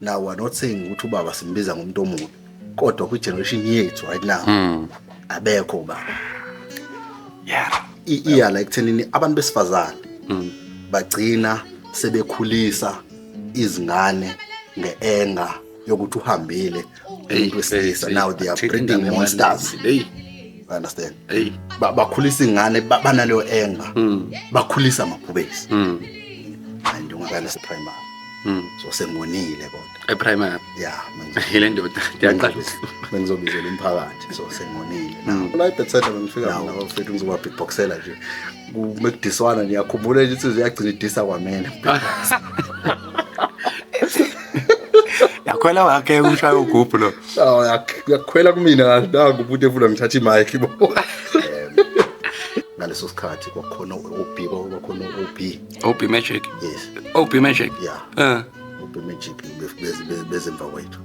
Now we're not saying ukuthi ubaba simbiza ngomuntu omubi, kodwa kwi-generation yethu right now abekho ubaba. Iya la ekuthenini abantu besifazane bagcina sebekhulisa izingane nge-anger yokuthi uhambile umuntu wesilisa. Now they are breeding monsters. Understand? Bakhulisa ingane banaleyo anger. Bakhulisa amabhubesi. And ungakala primary. So sengonile kodwa. Primary. Yeah, ile ndoda ndiyaxolisa. Bengizobizela umphakathi so sengonile. Now la ibethenda ngifika mina bafethu ngizoba beatboxela nje. Kumekudiswana ngiyakhumbula nje ukuthi uyagcina idisa kwamena. Yakhwela wakhe umshaya ugubhu lo. Yakhwela kumina nangu umuntu efuna ngithatha imic bo. Ngaleso sikhathi kwakhona OB Magic. Yes. OB Magic. Yeah. OB Magic bezemva kwethu.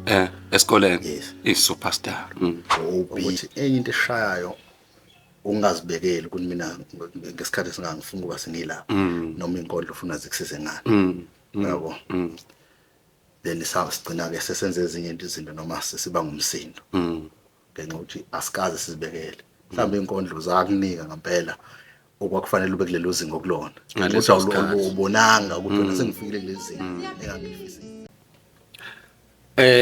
Esikoleni. Yes. I-superstar. OB into eshayayo ungazibekeli ukuthi mina ngesikhathi singangifuna ukuba singilapha noma inkondlo ufuna zikusize ngani. Yabo. Then sigcina ke sesenze ezinye izinto noma sesiba ngumsindo. Ngenxa ukuthi asikaze sizibekele. Mhlawumbe inkondlo zakunika ngempela okwakufanele ube kulelo zinga okulona. Ngaleso sikhathi ubonanga ukuthi wena sengifikile kulezi zinga engangifisa.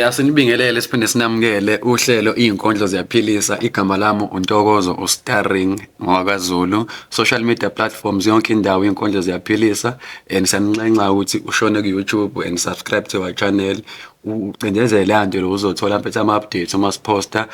Asinibingelele siphinde sinamukele uhlelo izinkondlo ziyaphilisa. Igama lami uNtokozo uStarring ngwakaZulu. Social media platforms yonke indawo izinkondlo ziyaphilisa. And siyancenga ukuthi ushone ku YouTube and subscribe to our channel. Ucindezele anto lo uzothola mpethe ama-updates uma siposta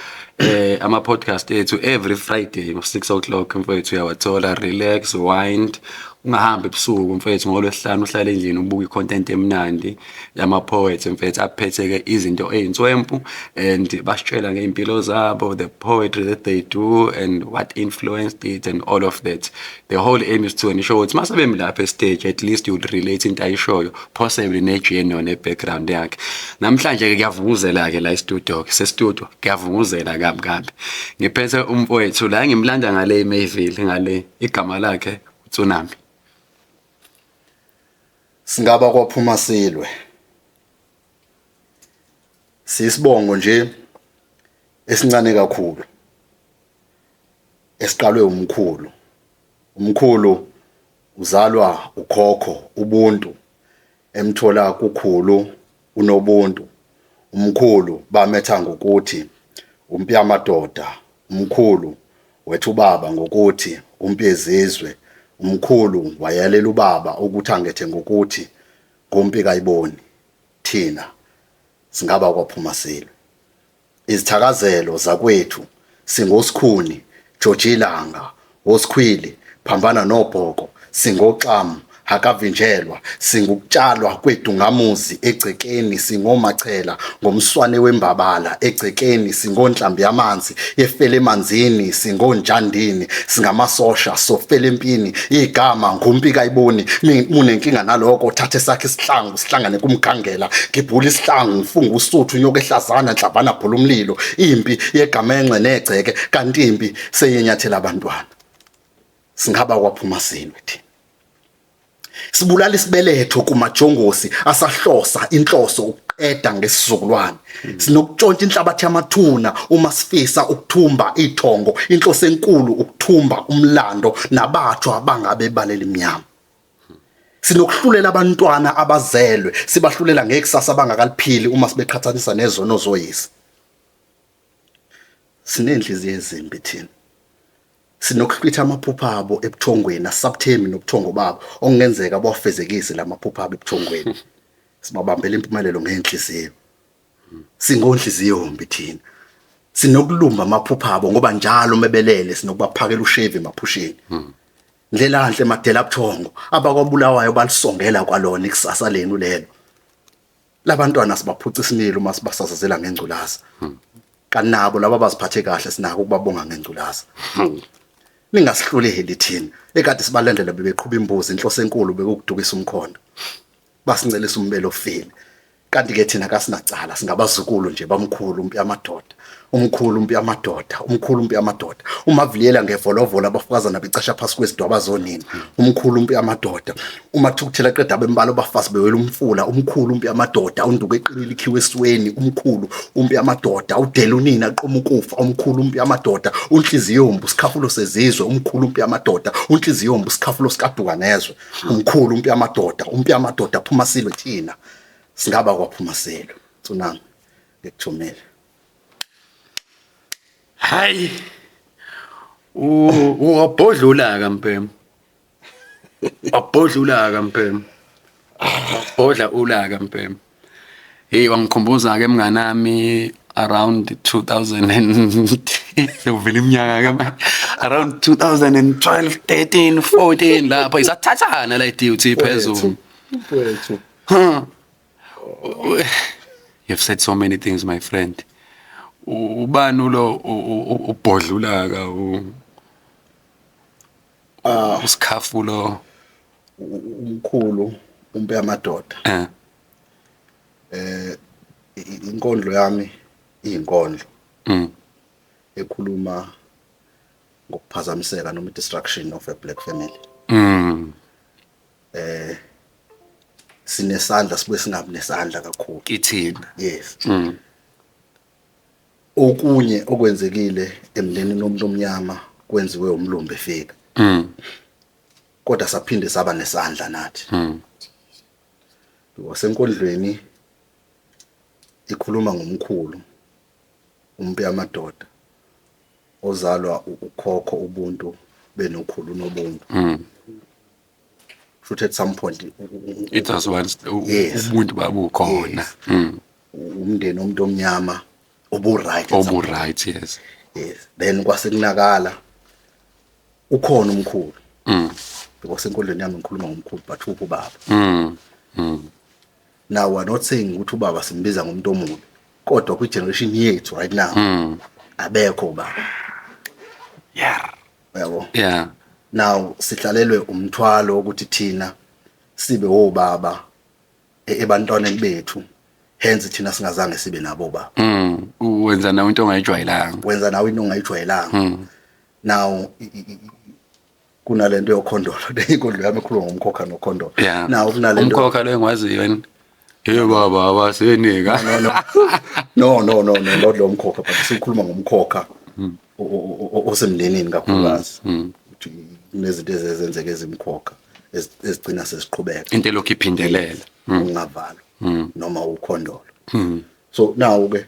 ama-podcast ethu every Friday ngo-6:00 mfethu uyawathola. Relax, wind, ungahambi ebusuku mfethu ngoLwesihlanu uhlale endlini ubuka i-content emnandi yama-poets mfethu aphetheke izinto ezinswempu and basitshela ngeimpilo zabo, the poetry that they do and what influenced it and all of that. The whole aim is to ensure ukuthi masebe lapha stage at least you would relate into ayishoyo possibly ne-journey ne-background yakhe. Namhlanje ke kuyavunguzela ke la studio se-studio kuyavunguzela kabi. Ngiphethe umfowethu la ngimlanda ngale Mayville ngale igama lakhe uTsunami. Singaba kwaphuma silwe. Sisibongo nje esincane kakhulu. Esiqalwe umkhulu. Umkhulu uzalwa ukhokho ubuntu. Emthola kukhulu unobuntu. Umkhulu bametha ngokuthi umpi amadoda. Umkhulu wethu baba ngokuthi umpi ezizwe. Umkhulu wayalela ubaba ukuthi angethe ngokuthi ngompi kayiboni. Thina singaba kwaphuma silwe. Izithakazelo zakwethu singosikhuni, Jojilanga, Wosikhwili, Phambana noBhoko, singoxamu hakavinjelwa, singukutshalwa kwedungamuzi egcekeni, singomachela ngomswane wembabala egcekeni, singonhlambi yamanzi yefele emanzini, singonjandini, singamasosha sofele empini, igama ngumpi kayiboni. Munenkinga naloko thathe sakhe isihlangu sihlangane kumgangela, ngibhula isihlangu ngifunga usuthu nyoke ehlazana nhlabana bhula umlilo, impi yegamenxe negceke kanti impi seyenyathela abantwana. Singaba kwaphuma silwe thina. Sibulala isibeletho kumajongosi asahlosa inhloso ukuqeda ngesizukulwane. Sinokutshontsha inhlabathi yamathuna uma sifisa ukuthumba ithongo, inhloso enkulu ukuthumba umlando nabathwa bangabe balela iminyama. Sinokuhlulela abantwana abazelwe, sibahlulela ngekusasa bangakaliphili uma sibeqhathanisa nezono zoyisi. Sinenhliziyo ezimbi thina. Sinokuhlwitha amaphupha abo ebuthongweni asubthemi nobuthongo babo okungenzeka bawafezekise lamaphupha abo ebuthongweni. Sibabambela impumelelo ngenhliziyo. Singonhliziyo mbi thina. Sinokulumba amaphupha abo ngoba njalo mebelele sinokubaphakela ushave emaphusheni. Ndlela kanhle madela buthongo abakwabulawayo balisongela kwalona ikusasa lenu lelo. Labantwana sibaphuca isinilo uma sibasazazela ngengculaza. Kanabo laba baziphathe kahle sinako ukubabonga ngengculaza. Ningasihluleli thina ekade sibalandela bebeqhubha imbuzi inhloso enkulu bekukudukisa umkhondo. Basincelisa umbelo ofile. kanti ke thina kasinacala singabazukulu nje bamkhulu umpi amadoda umkhulu umpi amadoda umkhulu umpi amadoda umavuliyela ngevolovola abafukazana becasha phasi kwesidwaba zonini umkhulu umpi amadoda uma thukuthela qeda bembalo bafazi bewela umfula umkhulu umpi amadoda unduku eqinile ikhiwe esweni umkhulu umpi amadoda udela unina aqoma ukufa umkhulu umpi amadoda unhliziyombu sikhafulo sezizwe umkhulu umpi amadoda unhliziyombu sikhafulo sikaduka nezwe umkhulu umpi amadoda phuma silwe thina singaba kwaphuma selo tsunami ngikuthumela hayi wabhodlula mpema wabhodlula mpema wabhodla ulaka mpema hey wangikhumbuza ke mnganami around 2000 uvela iminyaka ke around 2012 13 14 lapha isathathana la duty phezulu mfowethu you've said so many things my friend ubani lo ubhodlulaka usikhafulo umkhulu umpe amadoda inkondlo yami iyinkondlo ekhuluma ngokuphazamiseka noma destruction of a black family sinesandla sibuye singabi nesandla kakhulu kithina yes okunye okwenzekile emndenini nomuntu omnyama kwenziwe umlumbi efika kodwa saphinde saba nesandla nathi wasenkondlweni ikhuluma ngomkhulu umpe amadoda ozalwa ukhokho ubuntu benokhulu nobuntu futhi at some point it was once ubuntu babukhona umndeni umuntu omnyama obu-right yes then kwasekunakala ukhona umkhulu because enkolweni yami ngikhuluma ngomkhulu but ubaba now we're not saying ukuthi ubaba simbiza ngomuntu omubi kodwa kwi-generation yethu right now abekho ubaba yabo now sihlalelwe umthwalo ukuthi thina sibe obaba ebantwaneni bethu hence thina singazange sibe nabo baba wenza nawe into ongayijwayelanga now kunalento yokhondolo inkondlo yami ekhuluma ngomkhokha nokhondolo now kunalento umkhokha lo engwaziyo wena baba abasenika no not lo mkhokha but sikhuluma ngomkhokha osemndenini kakhulukazi ukuthi kunezinto ezenzeka ezimkhokha ezigcina sesiqhubeka into lokhu iphindelela ungavalwa noma ukhondolo so now ke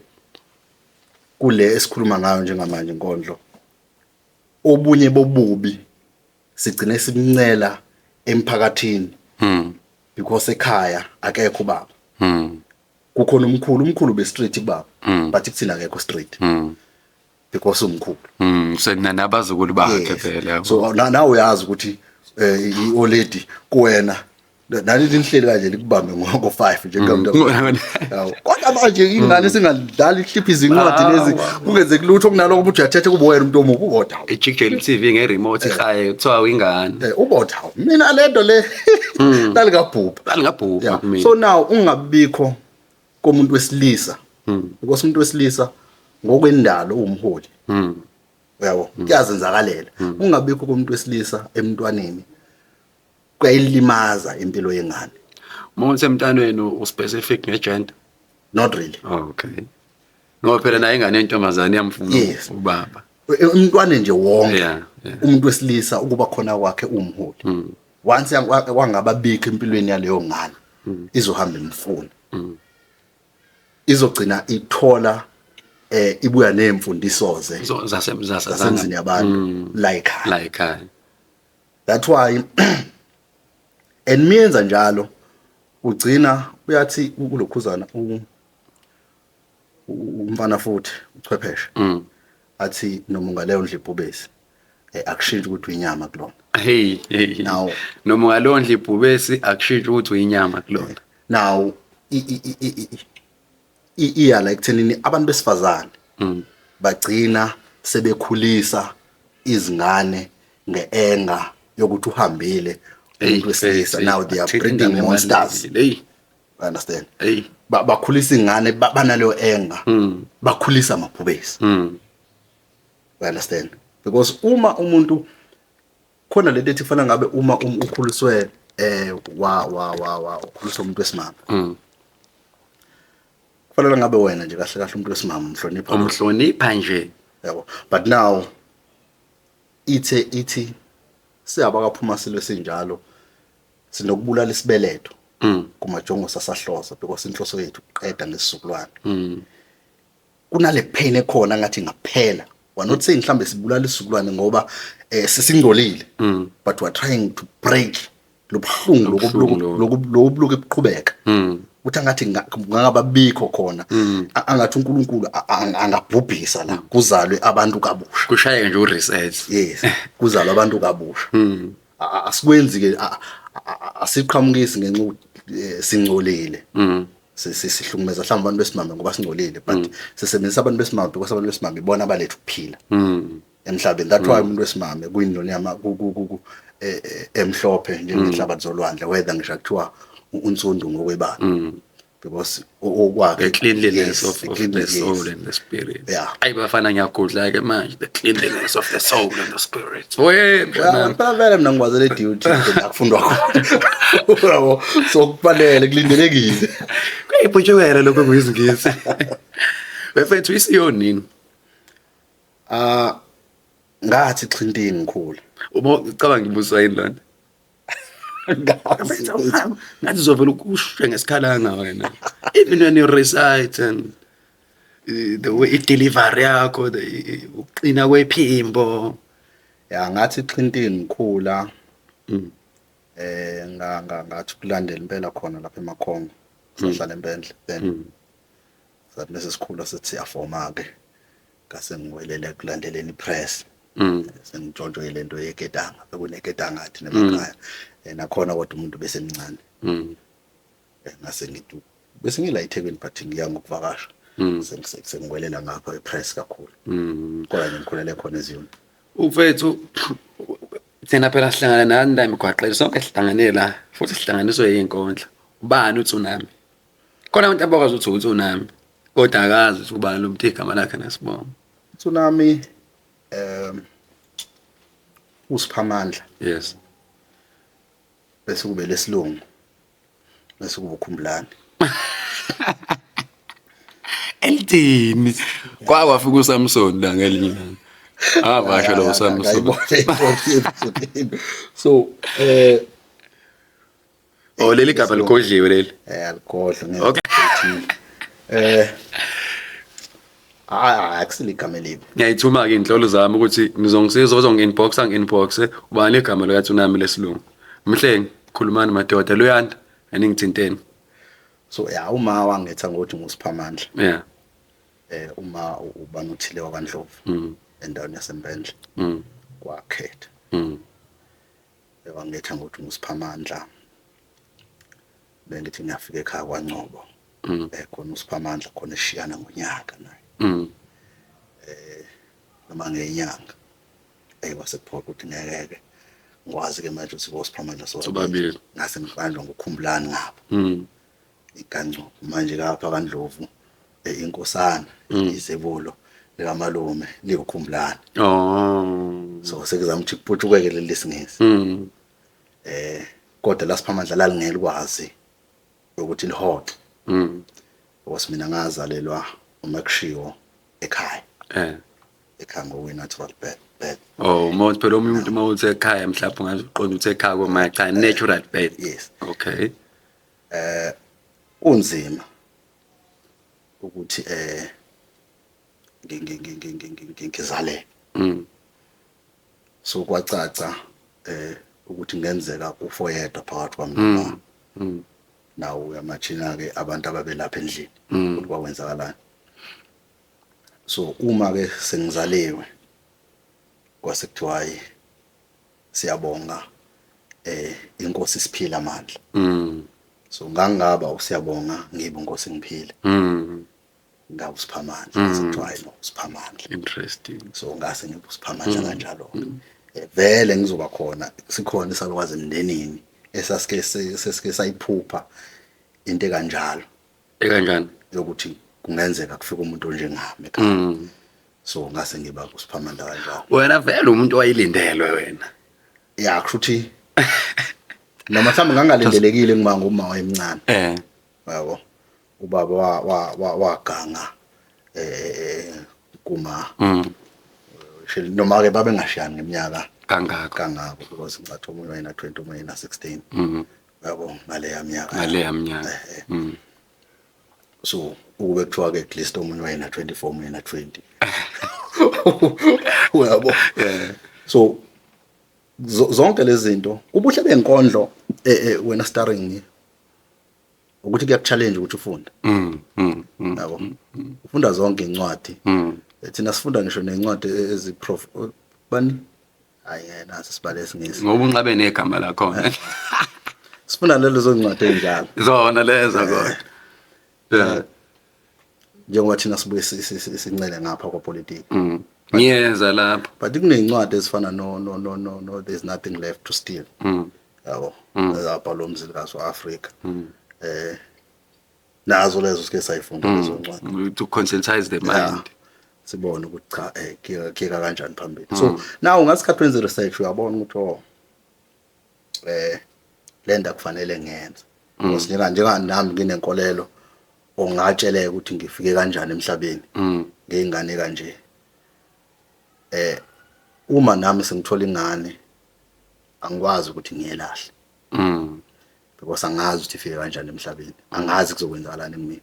kule esikhuluma ngayo njengamanje inkondlo obunye bobubi sigcine simncela emphakathini because ekhaya akekho baba kukhona umkhulu be street baba but kuthina akekho street because umkhulu senabazukulu bakhe phela so now uyazi ukuthi ioledi kuwena nali linhleli kanje likubambe ngo5 njengomuntu kodwa manje ingane singadlala ihliphi izincwadi lezi kungeze kulutho kunaloko ukuthi uyathethe kube wena umuntu omubi ubotha iJigel TV ngeremote ekhaya kuthiwa uyingane ubotha mina lento le dalingabhubha mina so now ungabikho komuntu wesilisa because umuntu wesilisa ngokwendalo umholi yabo kuyazenzakalela ungabikho komuntu wesilisa emntwaneni kuyayilimaza impilo yengane umuntu emntwaneni uspecific ngegender not really okay ngoba phela naye ingane yentombazane yamfuna ubaba umntwana nje wonke umuntu wesilisa ukuba khona kwakhe umholi once wangababikho empilweni yaleyo ngane izohamba imfuna izogcina ithola ibuya nemfundiso zasemzini yabantu like that's why enmiyenza njalo ugcina uyathi kulokhuzana umfana futhi uchwepheshe athi noma ngaleyo ndlu ibhubesi akushintsha ukuthi uyinyama kulona hey now noma ngaleyo ndlu ibhubesi akushintsha ukuthi uyinyama kulona now iya like thenini abantu besifazane bagcina sebekhulisa izingane ngeenga yokuthi uhambile umuntu wesilisa now they are breeding monsters understand Hey. bakhulisa ingane banaleyo enga bakhulisa amabhubesi understand because uma umuntu khona lento ethi kufana ngabe uma ukhuliswe ukhuliswa umuntu wesimama kufanele ngabe wena nje kahle kahle umuntu wesimama umhlonipha nje yabo but now ithi siyabakaphuma silwe sinjalo sinokubulala isibeletho kumajongo sasahlosa because inhloso yethu uqeda ngesizukulwane kunale pain ekhona ngathi ngaphela we're not saying mhlambe sibulala isizukulwane ngoba sisingcolile but we're trying to break lobuhlungu lokubuluka ebuqhubeka uthi angathi ngangababikho khona angathi uNkulunkulu angabhubhisa la kuzalwe abantu kabusha kushaya nje ureset yes kuzalwe abantu kabusha asikwenzi ke asiqhamukisi ngenxa singcolile sihlukumeza mhlawumbe abantu besimame ngoba singcolile but sisebenzisa abantu besimame because abantu besimame ibona abaletha ukuphila emhlabeni that's why umuntu wesimame kuyinoni yama emhlophe njengehlabathi zolwandle whether ngisho kuthiwa unsundu ngokwebala because okwakhe the cleanliness of the soul and the spirit ayibafana ngiyagudla ke manje the cleanliness of the soul and the spirit vele mina ngikwazele duty ngakufundwa khona so kufanele kulindelekile kuyiphutshuwela lokho kuyizingisi befethu isiyo nini ngathi xhintini ngikhula uma ucabanga ngibusa yini lana ngathi uzovela ukushe ngesikhalanga wena even when you recite and the way i-delivery yakho uqina kwephimbo ngathi xhintini ngikhula ngathi ukulandela impela khona lapha emakhongo sihlala empendle then sathi nesisikhulu sithi siyafoma ke ngase ngiwelele kulandeleni press sengijojwe lento yeketanga bekuneketanga athi nemakhaya nakhona kodwa umuntu bese mncane ngase ngidu bese ngila eThekwini but ngiya ngokuvakasha sengiwelela ngapha epress kakhulu kodwa ngikhulele khona eziyoni ufethu thina phela sihlangana nani la emgwaqeni sonke sihlangane la futhi sihlanganiswe yinkondla ubani uTsunami khona abantu abakwazi ukuthi uTsunami kodwa akazi ukuthi ubani lo muntu igama lakhe nasibona uTsunami uSiphamandla yes bese kube lesilungu bese kuba uKhumbulani elithini kwafika uSamson la ngelinye avasha lo uSamson so leli gaba likodliwe leli alikhohlwa ngeke okay actually igama elibi ngiyayithuma ke inhlolo zami ukuthi nizongisiza uzongi-inbox ubani igama likaTsunami lesilungu mhlenge khulumani madoda loyanda aningithinteni so uma wangetha ngokuthi nguSiphamandla uma ubani uthile wakwaNdlovu endaweni yaseMpendle kwakhetha wangetha ngokuthi nguSiphamandla bengithi ngiyafika ekhaya kwaNcobo khona uSiphamandla khona eshiyana ngonyaka naye noma ngenyanga wasekuphoqa ukuthi ngeke ngwazi ke manje ukuthi uSiphamandla sobabili ngase ngibanjwa ngoKhumbulani ngapha iGaNcobo manje lapha kaNdlovu inkosana izebulo likaMalume liyoKhumbulani so sekuzama ukuthi kuphuthukeke leli lesingisi kodwa la Siphamandla lalingelikwazi ukuthi lihoxe because mina ngazalelwa uMakushiwo ekhaya ekhaya ngowe-natural birth mawuthi phela umuntu mawuthi ekhaya mhlawumbe ungaze uqonde ukuthi ekhaya koma cha natural birth yes okay unzima ukuthi ngizale so kwacaca ukuthi ngenzeka ufoyedwa phakathi kwami nawo uyamachina ke abantu ababelapha endlini ukuthi kwawenzakalani so uma ke sengizaliwe kwasekuthiwa siyabonga inkosi siphila amandla so ngangaba usiyabonga ngibe inkosi ngiphile ngaba uSiphamandla sekuthiwa no uSiphamandla interesting so ngase ngibe uSiphamandla kanjalo vele ngizoba khona sikhona isakwazi emndenini esasike sayiphupha into ekanjalo ekanjani yokuthi kungenzeka kufika umuntu njengami ekhaya. So ngase ngiba kuSiphamanda kanjalo. wena vele umuntu wayilindelwe wena Ya kushuthi noma mhlawumbe ngangalindelekile ngimanga uma wayemncane. Yabo. Ubaba waganga kuma noma ke babengashiyani ngeminyaka kangako because ngicathi omunye wayena 20 omunye wayena 16. Yabo ngale minyaka. So ukube kuthiwa ke at least omunye wayena 24 omunye wayena 20. Uyabo. So zonke lezi zinto ubuhle benkondlo wena starring ukuthi kuyakuchallenge ukuthi ufunde. Yabo. Ufunda zonke incwadi. Thina sifunda ngisho nencwadi eziprof bani ayena sisibale esingisi ngoba unqabe negama lakho sifunda lezo ncwadi enjalo zona lezo kodwa njengoba thina sibuye sincele ngapha kwapolitiki ngiyeza lapho but kunezincwadi ezifana no there's nothing left to steal. Yabo ezabhalwa umzilikazi waAfrika nazo lezo sike sayifunda lezo ncwadi to conscientize the mind sibone ukuthi cha kika kanjani phambili. So now ngasikhathi wenza research uyabona ukuthi lenda kufanele ngenze because njenganami nginenkolelo ongatsheleka ukuthi ngifike kanjani emhlabeni ngeingane kanje. Uma nami sengithola ingane angikwazi ukuthi ngiyelahle because angazi ukuthi ifike kanjani emhlabeni, angazi kuzokwenzakalani kumina.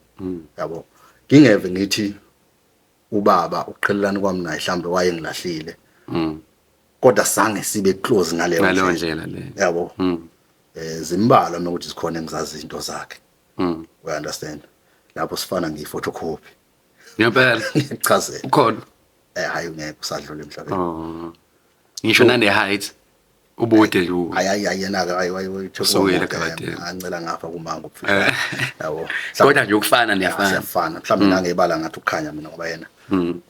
Yabo ngingeve ngithi ubaba uqhelelana kwami naye mhlambe wayengilahlile kodwa sange sibe close ngaleyo ndlela le. Yabo zimbalwa nokuthi sikhona engizazi izinto zakhe. We understand lapho sifana ngiphotocopy ngempela ngichazela ukhona hayi ungeke usadlula emhlabeni. ngisho nane height ubude nje ayayena ke Usukela ekadeni. angicela ngapha kumanga ukufika. Yabo kodwa nje ukufana niyafana siyafana mhlawumbe nangebala ngathi ukukhanya mina ngoba yena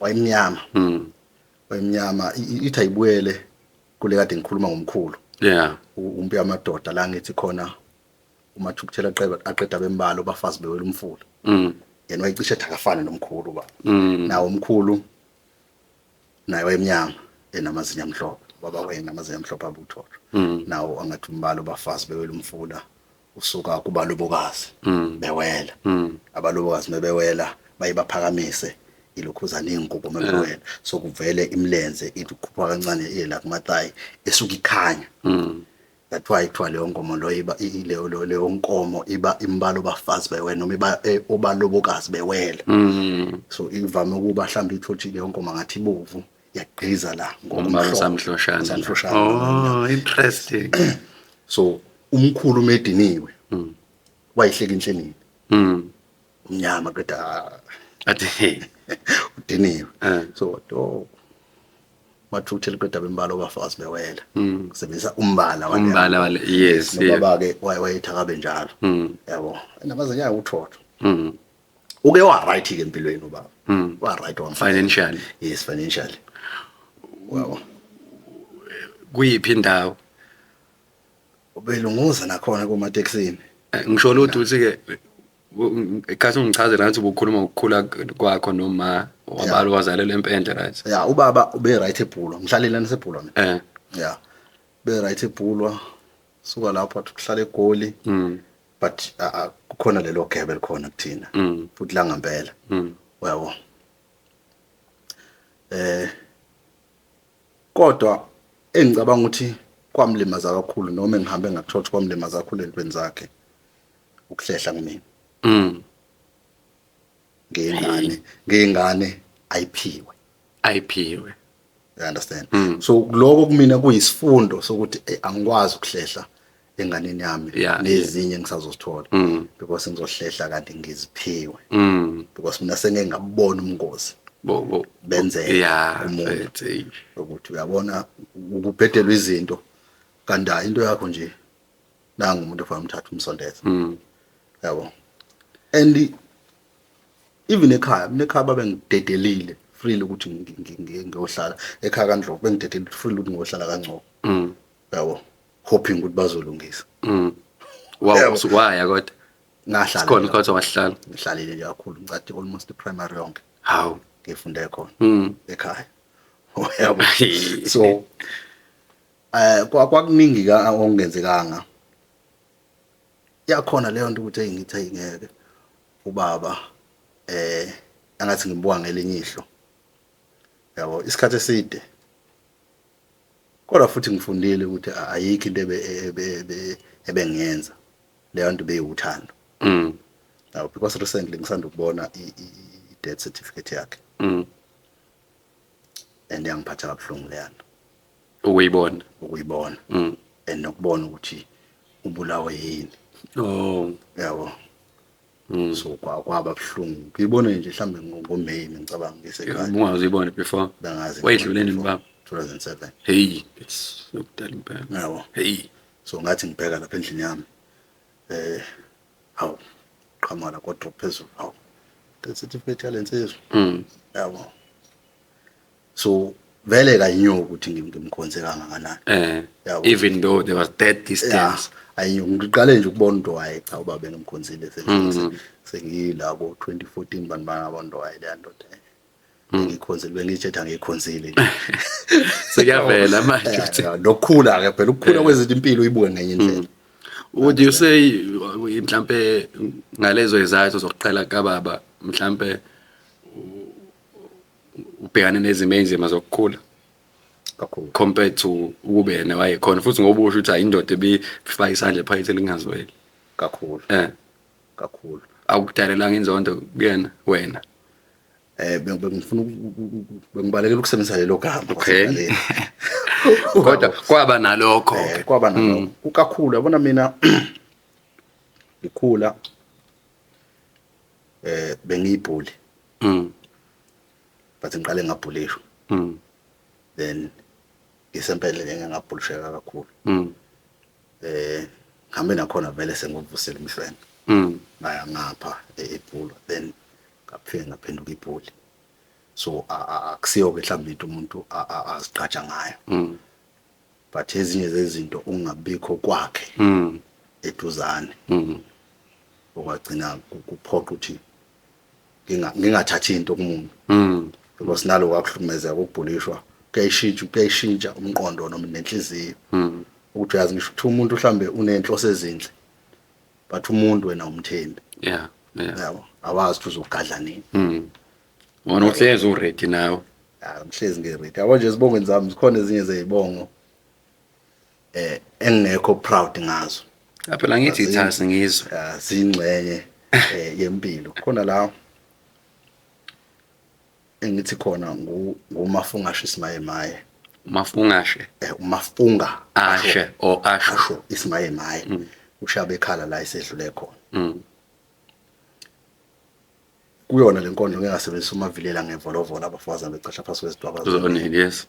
wayemnyama. Wayemnyama ithi ayibuyele kule kade ngikhuluma ngomkhulu. Umpi amadoda la ngithi khona uma thukuthela aqeda bembalo bafazi bewela umfula. Yena wayicishe thakafana nomkhulu ba. Nawo umkhulu naye wayemnyama enamazinya amhlophe. Baba wena amazinya amhlophe abuthoto. Nawo angathi umbalo bafazi bewela umfula usuka kubalobokazi bewela. Abalobokazi mebewela bayibaphakamise ilokhuzana ingubo mebewela so kuvele imlenze ithi ukhupha kancane iyela kumathayi esuka ikhanya. That's why kuthiwa leyo nkomo lo iba leyo nkomo iba imbalo bafazi bewena noma iba obalobokazi bewela. So ivame ukuba mhlawumbe ithothi leyo nkomo ngathi ibovu yagqiza la ngombalo samhloshana. Interesting. So umkhulu mediniwe wayihleka inhlelini umnyama kodwa athi udiniwe. So mathuthela kodwa bembalo bafazi bewela kusebenzisa umbala wale yes baba ke wayethakabe njalo. Yabo namazinya uthotho uke wa right ke empilweni ubaba wa right on financially. Yes financially. Wow kuyiphi indawo ubelunguza nakhona kuma taxini ngisho lo uthi ke ekhathi ungichazela ngathi ubukhuluma ukukhula kwakho noma wabalo wazalelwe empende right. Ubaba ube right eBhulwa ngihlalelana seBhulwa mina. Be right eBhulwa suka lapho athi ukuhlala eGoli but kukhona lelo gebe likhona kuthina futhi la ngempela. Yabo kodwa engicabanga ukuthi kwamlimaza kakhulu noma engihambe ngakuthola kwamlimaza kakhulu entweni zakhe ukuhlehla kumina. Ngengane ayiphiwe. You understand? So lokho kumina kuyisifundo sokuthi angikwazi ukuhlehla enganeni yami nezinye ngisazozithola because ngizohlehla kanti ngiziphiwe because mina sengeke ngabona umngozi benzeka umuntu ukuthi uyabona ukubhedelwa izinto kanti into yakho nje nanga umuntu ofana umthatha umsondeza. Yabo and even ekhaya babengidedelile freely ukuthi ngiyohlala ekhaya kaNdlovu bengidedelile freely ukuthi ngiyohlala kaNgcobo. Yabo hoping ukuthi bazolungisa. Wow, why kodwa ngahlala Sikhona isikhathi wahlala. ngihlalile nje kakhulu ngicathi almost primary yonke Hawu. ngifunde khona Mm. ekhaya. Yabo. So kwakuningi okungenzekanga. Yakhona leyo nto ukuthi ngithi ngeke ubaba angathi ngibuka ngelinye ihlo. Yabo isikhathi eside. Kodwa futhi ngifundile ukuthi ayikho into ebengiyenza leyo nto beyiwuthando. Mm. Now because recently ngisanda ukubona i-death certificate yakhe Mm. and yangiphatha kabuhlungu leyo nto ukuyibona Mm. and nokubona ukuthi ubulawe yini. Oh. Yabo. Mm. So kwaba buhlungu. Ngibone nje mhlambe ngoMay ngicabanga ngisekhaya. Ungazibona before. Bangazi. Wayedlule nini baba? 2007. Hey, it's nokudala impela. Yabo. Hey. So ngathi ngibheka lapha endlini yami. Hawu qhamala kodwa phezulu. Hawu. The certificate yalensizwe. Mm. Yabo. So vele kayinyo ukuthi ngimkhonze kangakanani. Yabo. Even though there was that distance. Ayinyo ngiqale nje ukubona into waye cha ubaba bengimkhonzile sengiyila ko 2014 banibana abantu waye le ndoda. Ngikhonzile bengithetha ngikhonzile nje. Sekuyavela manje uthi lokukhula ke phela ukukhula kwezinto impilo uyibuke ngenye indlela. Would you say mhlambe ngalezo izathu zokuqala kababa mhlambe ubhekane nezimo enzima zokukhula Kakhulu. compared to ukube yena wayekhona futhi ngoba usho ukuthi ayindoda ebifaka isandla phakathi elingazweli Kakhulu. Kakhulu. awukudalelanga inzondo kuyena wena Bengifuna bengibalekela ukusebenzisa lelo gama. Okay. Kodwa kwaba nalokho kwaba nalokho ukakhulu yabona mina ngikhula bengiyibhuli but ngiqale ngabhulishwa then ngisempela ngingabhulisheka kakhulu ngihambe nakhona vele sengivusela umhlwenga baya ngapha eBhulu then ngaphenduka iBhuli so akusiyo ke mhlawumbe into umuntu aziqhatsha ngayo but ezinye zezinto ungabikho kwakhe eduzane okwagcina kuphoqa ukuthi ngingathathi into kumuntu because nalo kwakuhlukumezeka ukubhulishwa kuyayishintsha umqondo noma nenhliziyo ukuthi uyazi ngisho ukuthi umuntu mhlambe unenhloso ezinhle but umuntu wena umthembi yabo awazi ukuthi uzogadla nini wona uhlezi uready nawe ngihlezi ngiready yabo nje izibongo zami zikhona ezinye zezibongo engekho proud ngazo phela ngithi ithasi ngizwe zingcenye yempilo khona la engithi khona nguMafungashe Isimayemaye Mafungashe uMafunga Ashe or Asho Isimayemaye ushaba ekhala la isedlule khona kuyona lenkondlo ngingasebenzisa umavilela ngevolovola abafazi becasha phasi kwezidwaba zonke yes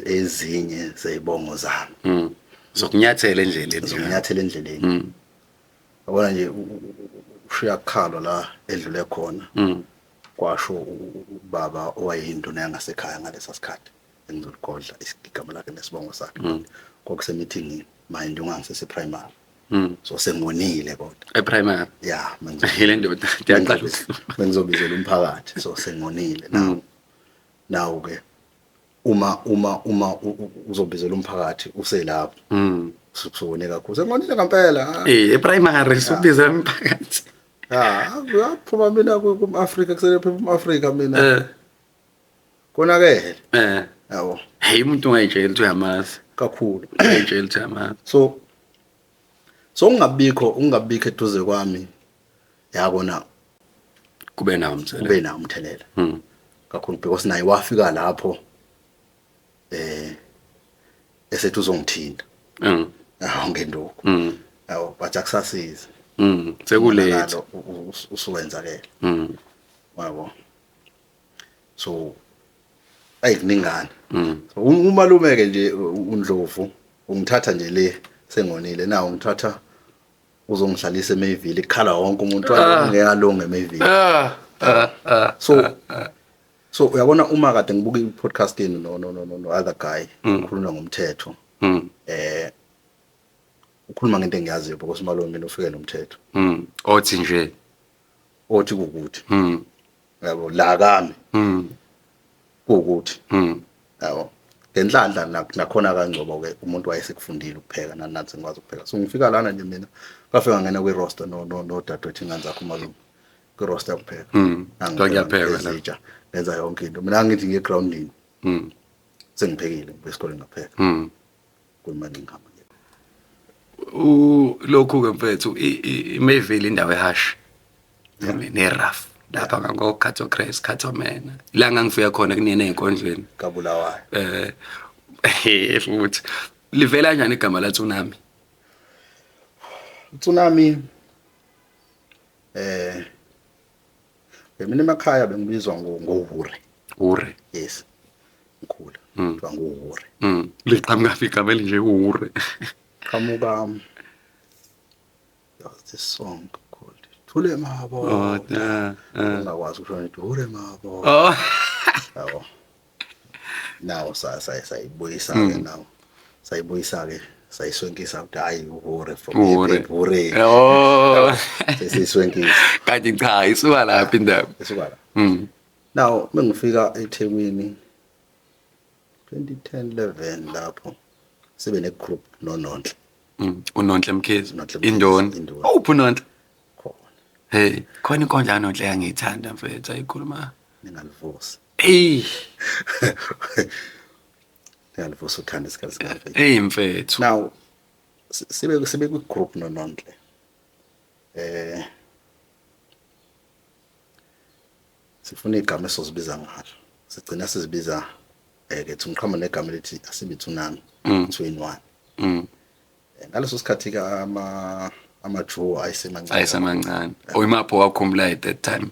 ezinye zezibongo zami zokunyathela endleleni zokunyathela endleleni yabona nje ushiya khalo la edlule khona kwasho ubaba owayinduna yangasekhaya ngalesa sikhathi engizoligodla igama lakhe nesibongo sakhe kokusemeeting manje ungangisese primary so sengonile kodwa eprimary yeah ile ndoda ngiyaqala bengizobizela umphakathi so sengonile now ke uma uzobizela umphakathi uselapho usukuboneka kakhulu sengonile ngempela eprimary subizela umphakathi uyaphuma mina kuma-Afrika kusele phela uma-Afrika mina konakele yabo hey umuntu ungayijeli uthi uyamazi kakhulu ungayijeli uthi uyamazi so ungabikho eduze kwami yakona kube nawo umthelela kakhulu because naye wafika lapho esethi uzongithinta ngenduku yabo but akusasizi sekulate usuwenzakele yabo so ayikuningana so umalume ke nje uNdlovu ungithatha nje le sengonile nawo ngithatha uzongihlalisa eMayville ikhala wonke umuntu ngeyalunga eMayville so uyabona uma kade ngibuka i-podcast yenu no other guy ukhuluma ngomthetho ukhuluma ngento engiyaziyo because malone mina ufike nomthetho othi nje othi kukuthi yabo la kami kukuthi yabo ngenhlanhla nakhona kangcobo ke umuntu wayesekufundile ukupheka nanathi ngikwazi ukupheka so ngifika lana nje mina ngafika ngena kwi roster no dadewethu ingane zakho malume kwi roster yokupheka ngiyapheka ngenza yonke into mina ngithi ngiye groundini sengiphekile esikoleni ngapheka kumanje ngihamba lokhu ke mfethu iMayville indawo ehash neraf lapha ngakho Grace Khathomena la ngangifika khona kunina ezinkondlweni kaBulawayo futhi livela kanjani igama la Tsunami Tsunami mina emakhaya bengibizwa ngohure yes ngikhula kuthiwa ngohure liqhamuka igama elinje uhure qamuka this song called Thule Mabo ungakwazi ukusho ukuthi hure mabo yabo nawo sayibuyisa ke nawo sayibuyisa ke sayiswenkisa ukuthi hayi uhure from hure sesiswenkisa kanti cha isuka lapha indaba isuka la now mengifika eThekwini 2010-11 lapho sibe ne group noNonhle uNonhle Mkhize Indoni uphi uNonhle hey khona inkondla kaNonhle yangithanda mfethu ayikhuluma ningalivusa ningalivusa uthanda isikhathi sikaFethu mfethu now sibe ku group noNonhle sifuna igama esizozibiza ngalo sigcina sizibiza ke tumqhama negama lethi asibe Tsunami 2 in 1 ngaleso sikhathi ka ama-draw ayisemancane oyimapho wakhumbula at that time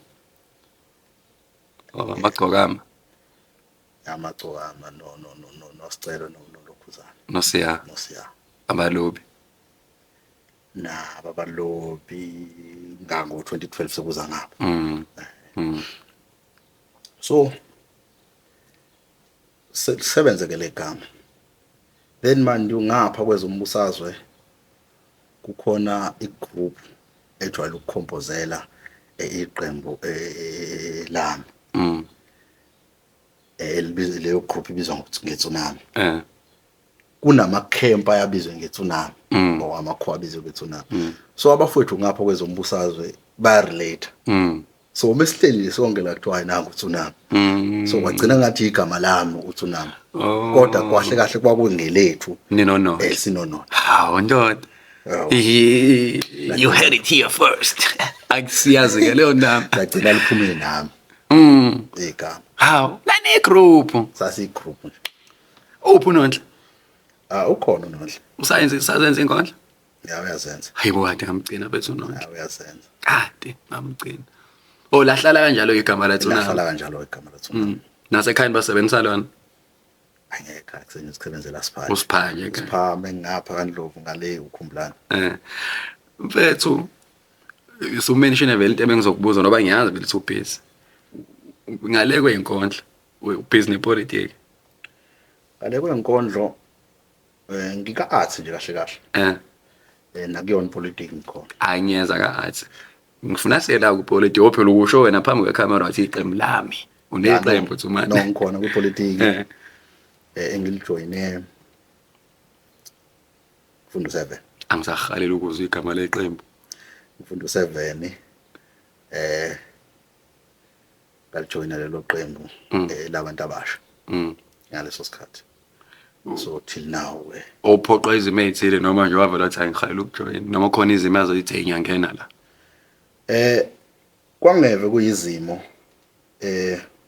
amagcokama no Sicelo noLokhuzana nosiya abalobi abalobi ngango 2012 sekuza ngapha so sebenze ke legama then manje ngapha kwezombusazwe kukhona igroup ejwayele ukukhompozela iqembu lami leyo group ibizwa ngeTsunami kunamakhempa ayabizwe ngeTsunami ngoba amakhowa abizwe ngeTsunami so abafowethu ngapha kwezombusazwe bayarelate so mesihleli sonke la kuthiwa nangu uTsunami so kwagcina ngathi igama lami uTsunami kodwa kwahle kahle kwakungelethu ninono sinono hawo ndoda you heard it here first akusiyazi ke leyo ndaba lagcina liphumile nami igama hawo nani group sasi group uphi uNonhle ukhona uNonhle usayenza inkondla uyazenza hayibo kade ngamgcina bethu uNonhle uyazenza kade ngamgcina lahlala kanjalo igama la Tsunami lahlala kanjalo igama la Tsunami nasekhaya basebenzisa lona angeke akusebenza usiphanye ke siphame ngapha kaNdlovu ngale ukhumbulana mfethu so mention vele into engizokubuza ngoba ngiyazi vele ukuthi ubhizi ngale kweyinkondla ubhizi nepolitiki ngale kweyinkondlo ngika arts nje kahle nakuyona politiki ngikhona angiyeza ka arts ngifuna siyela ku politiki phela ukusho wena phambi kwecamera wathi iqembu lami uneqembu Tsumani no ngikhona ku politiki engilijoyine Mfundo 7 angisahalela ukuzwa igama leqembu Mfundo 7 ngalijoyina lelo qembu labantu abasha ngaleso sikhathi so till now ophoqa izimo ezithile noma nje wavela ukuthi angihalela ukujoyina noma khona izimo azoyithi ngiyangena la kwangeve kuyizimo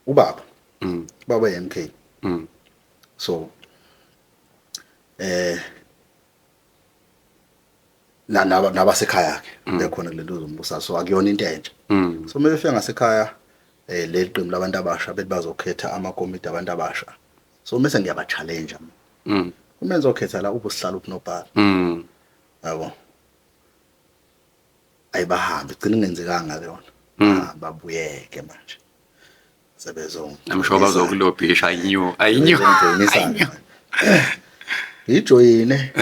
ubaba MK so nabasekhaya ke bekhona kulelo zombusa so akuyona into entsha so mase fika ngasekhaya leli qembu labantu abasha bethi bazokhetha amakomiti abantu abasha so mase ngiyaba challenge umenza okhetha la ubusihlala uPnobhala yabo ayibahambi igcina ingenzekanga ke yona babuyeke manje sebezo namsho bazokulobhisha ayinyo ijoyine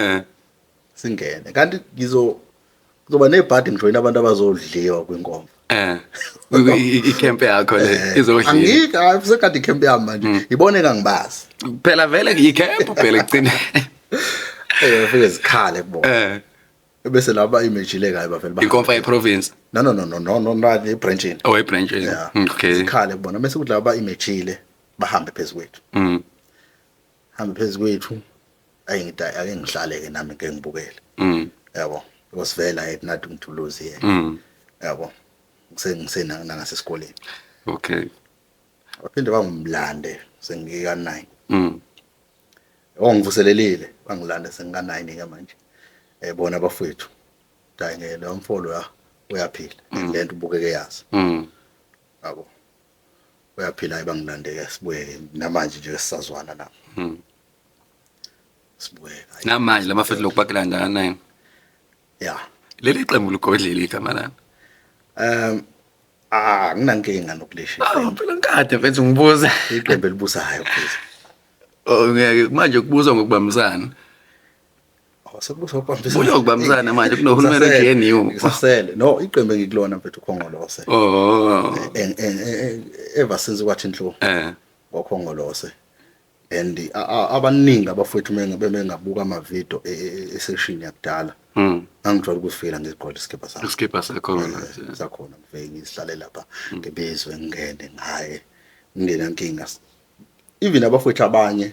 singene kanti kuzoba nebhadi ngijoyina abantu abazodliwa kwinkomo. Icamp yakho le izodlila. Angike ayisekade icamp yami manje iboneka ngibazi. Phela vele icamp phela ekucina. Ufike zikhale kubona. Bese laba imejile kayi bavela Inkomfa yeprovince. No ebranchini. Oh ebranchini. Okay. Zikhale kubona bese kuthi laba imejile bahambe phezukwethu. Hambe phezukwethu ake ngihlaleke nami ke ngibukele. Yabo. Because vele ayinathi ngithuluzi yena. Yabo. Ngisena ngasesikoleni. Okay. Baphinde bangimlande sengika 9. Ngivuselelile bangilanda sengika 9 ke manje. Bona bafowethu. Dayenge lo mfolo uyaphila. Lento ubukeke yazi. Yabo. Uyaphila ayibangilandeke sibuye namanje nje sisazwana la. Sibuye. Namanje lamafethu lokubakelanda ka9. Yeah. Leli qembu lugodlile igama lami. Nginankinga nokulisha. Phela ngikade mfethu ngibuza. Iqembu elibusayo phezulu. Ngeke manje kubuza ngokubambisana. Sekubuza ukubambisana. Buya ukubambisana manje kunohulumeni oGNU. Ngisasele. No, iqembu engikulona mfethu uKhongolose. Ever since kwathi inhlo. NgoKhongolose. And abaningi abafowethu bengabuka ama-video e-section yakudala. Angijwayele ukufikela ngizigqoke isikipha sami. Isikipha sakhona. Sakhona ngiveke ngisihlale lapha ngibizwe ngene ngaye. Nginenkinga. Even abafowethu abanye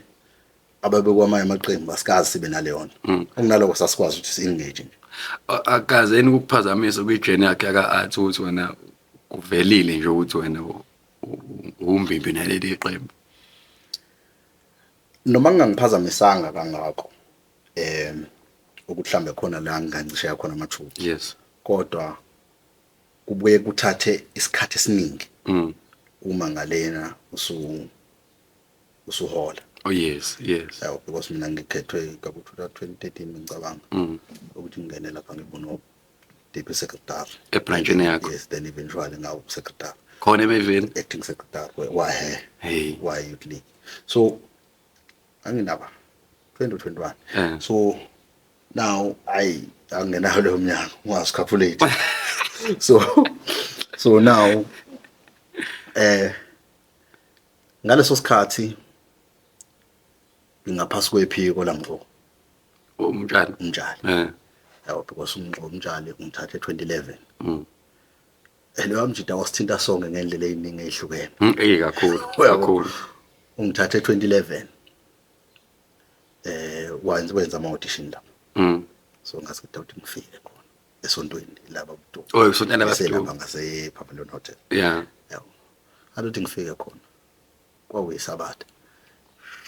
ababekwamanye amaqembu asikazi sibe naleyona. Okunaloko sasikwazi ukuthi si-engage nje. Akazeni ukukuphazamisa kwi-journey yakhe yaka-art ukuthi wena kuvelile nje ukuthi wena umbimbi naleli qembu. Noma ngingangiphazamisanga kangakho ukuthi mhlambe khona la ngangishiya khona amathuba. Yes. Kodwa kubuye kuthathe isikhathi esiningi. Uma ngalena usuhola. Oh yes. So because mina ngikhethwe kabuthula 2013 ngicabanga ukuthi ngene lapha ngibona deputy secretary ebranchini yakho. Yes, then eventually ngawu secretary. Khona emeveni Acting secretary why youth league. So anginaba 2021. So now angenayo lo mnyaka ungasikapulate. So now ngaleso sikhathi ngingaphasi kwephiko lamqo umtshali. Yabo because umtshali ngithathe 2011. Lo mjida wasithinta sonke ngendlela eziningi ezihlukene. Kakhulu. Ungithathe 2011. Wenza ama-audition lapho. So ngasithi ukuthi ngifike khona esontweni laba buto. Esontweni laba buto. Lapha ngase Pavilion Hotel. Yeah. Aluthi ngifike khona. Kwakuyisabatha.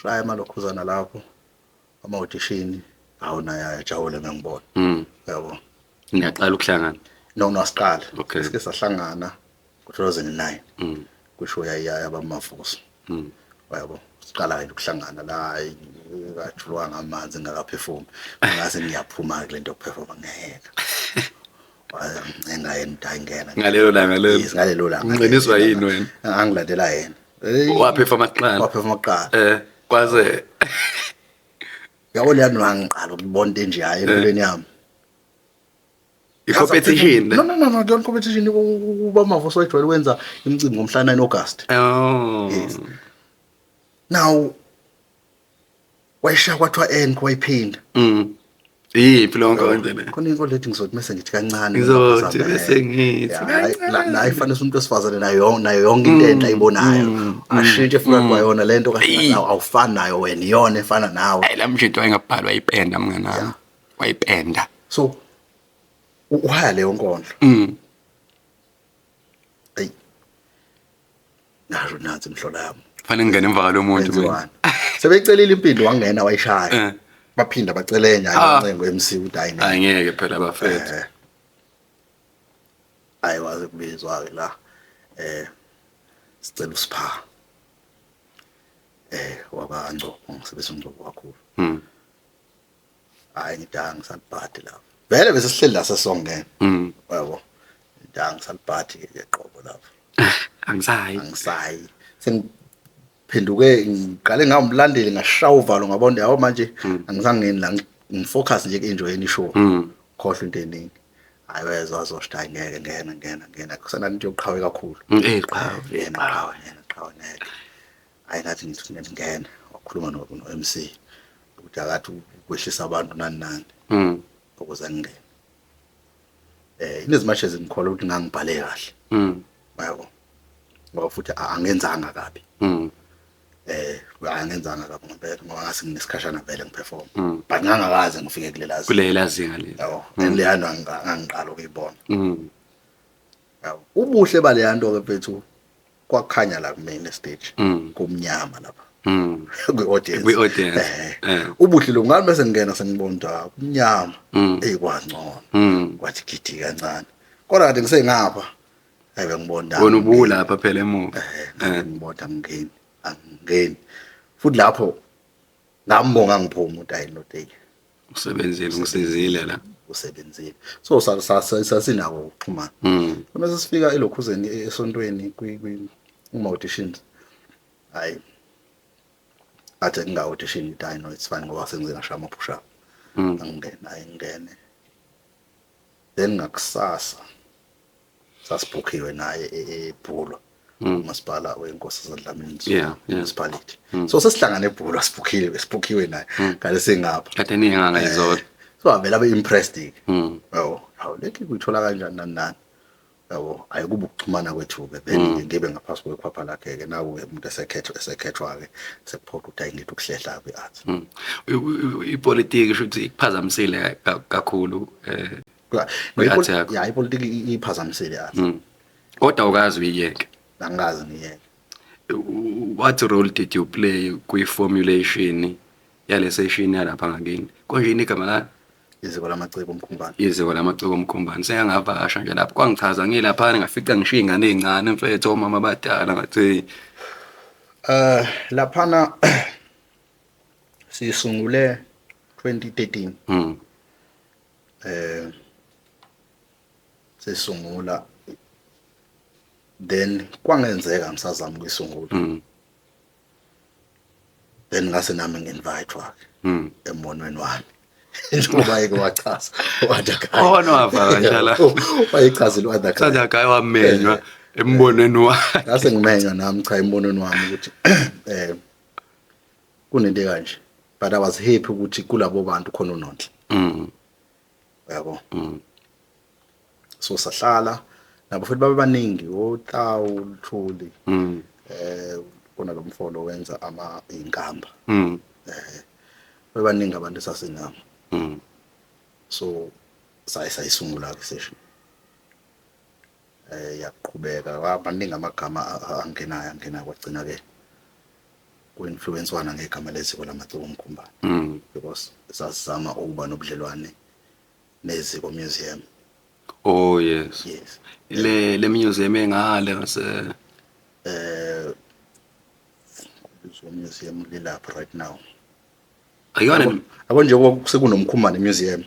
Shaya malokhuzana lapho ama-audition awona yajawule ngangibona. Yabo. Ngiyaqala ukuhlangana. No asiqala. Okay. Sike sahlangana ngo-2009. Kusho yabamavuso. Yabo. Siqala nje ukuhlangana la ngajulwa ngamanzi ngakaphefumi. Ngase ngiyaphuma kule nto yokuphefuma ngeke. Engayena ngalelo langa lelo. Ngalelo langa. Ngiqiniswa yini wena? Angilandela yena. Waphefuma kuqala. Kwaze yabo leyani wangiqala ukubona into enje hayi empilweni yami. I-competition. No, don't competition ubamavuso wayejwayele ukwenza imicimbi ngomhla 9 August. Yes. Now wayisha kwathiwa kwayiphinda. Yiphi lonke wenzene? Khona into lethi ngizothi mase ngithi kancane. Ngizothi bese ngithi la ifanele umuntu wesifazane nayo yonke into enhle ayibonayo. Ashintshe futhi kwayona lento kahle awufani nayo wena iyona efana nawe. Hayi lamshito wayengabhalwa ipenda mngana. Wayipenda. So uhaya leyo nkondlo. Hey. Nazo nansi imhlola yami. Fanele ngene emva kwalo muntu wena. Sebecelile impilo wangena wayishaya. Baphinda bacele enye ayencengo MC ukuthi hayi ngeke phela bafethu. Ayiwazi kubizwa ke la sicela usipha wabantu ngisebenza umgcobo kakhulu. Hayi ngidanga salibhadi lapho. Vele bese sihleli la sesongena. Yabo. Ngidanga salibhadi eqobo lapho. Angisayi. Sengiphenduke ngiqale ngamlandeli ngashaya uvalo ngabona yawo manje angizange ngeni la ngifocus nje ku-enjoyeni ishow khohlwa into eningi hayi wezwa azosho hayi ngeke ngena kusanani into yokuqhawe kakhulu Qhawe. qhawe ngeke hayi ngathi ngithi ngene wakhuluma no-MC ukuthi akathi ukwehlisa abantu nani ukuze ngingene inezimatch ezingikholwa ukuthi ngangibhale kahle yabo ngoba futhi angenzanga kabi angenzanga kabi ngempela ngoba ngase nginesikhashana vele ngiperform but ngangakaze ngifike kulela zinga leli yabo leyano angiqala ukuyibona yabo ubuhle baleyanto ke mfethu kwakukhanya la kumina stage kumnyama lapha kwi-audience ubuhle lo ngalo bese ngena sengibona kumnyama kwangcono kwathi gidi kancane kodwa kade ngisengapha hayibe ngibona wona ubula lapha phela emuva ngibona angingeni futhi lapho ngambonga ngiphuma ukuthi hayi no day usebenzile ngisizile la usebenzile so sasinako ukuxhumana mase sifika elokhuzeni esontweni kuma auditions hayi athe nginga audition it I know it's fine ngoba sengize ngasha ama push up angingene then ngakusasa sasibhukhiwe naye eBhulo umasipala wenkosi zaDlamini municipality so sesihlangana eBhulo sibhukhiwe naye ngale sengapha kade ninganga izolo so avela be impressed yabo lekhi kuyithola kanjani nani yabo ayikuba ukuxhumana kwethu ke then ngibe ngaphasi kwekhwapha lakhe ke nawo umuntu esekhethwa ke sekuphoqa ukuthi ayingithi ukuhlehla kweart ipolitiki shothi ikuphazamisile kakhulu ipolitiki iphazamisile art kodwa ukazi uyiyeke angazi ngiyeke what role did you play kwi-formulation yale session yalapha ngakini konjeni igama la iziko lamaciko omkhumbane iziko lamaciko omkhumbane sengangavasha nje lapho kwangichaza ngilapha ngafica ngishiya ingane ezincane mfethu omama abadala ngathi laphana sisungule 2013 sisungula then kwangenzeka ngisazama ukuyisungula then ngase nami ngi-invite wakhe emonweni wami njengoba yeke wachaza wavaka njala wayichazile u-other guy Guy wamenywa embonweni wakhe ngase ngimenywa nami cha embonweni wami ukuthi kunento kanje but I was happy ukuthi kulabo bantu khona uNondle yabo so sahlala nabo futhi babebaningi oTawu uThuli kuna lo mfolo wenza inkamba bebaningi abantu sasinabo so sayisungula ke session yaqhubeka abaningi amagama angena kwagcina ke ku-influence wana ngegama leziko lamaciko omkhumbane because sasizama ukuba nobudlelwane neziko museum. Oh yes. Yes. Le museum engale ngase museum lilapha right now. Ayona nje sekunomkhumbane museum.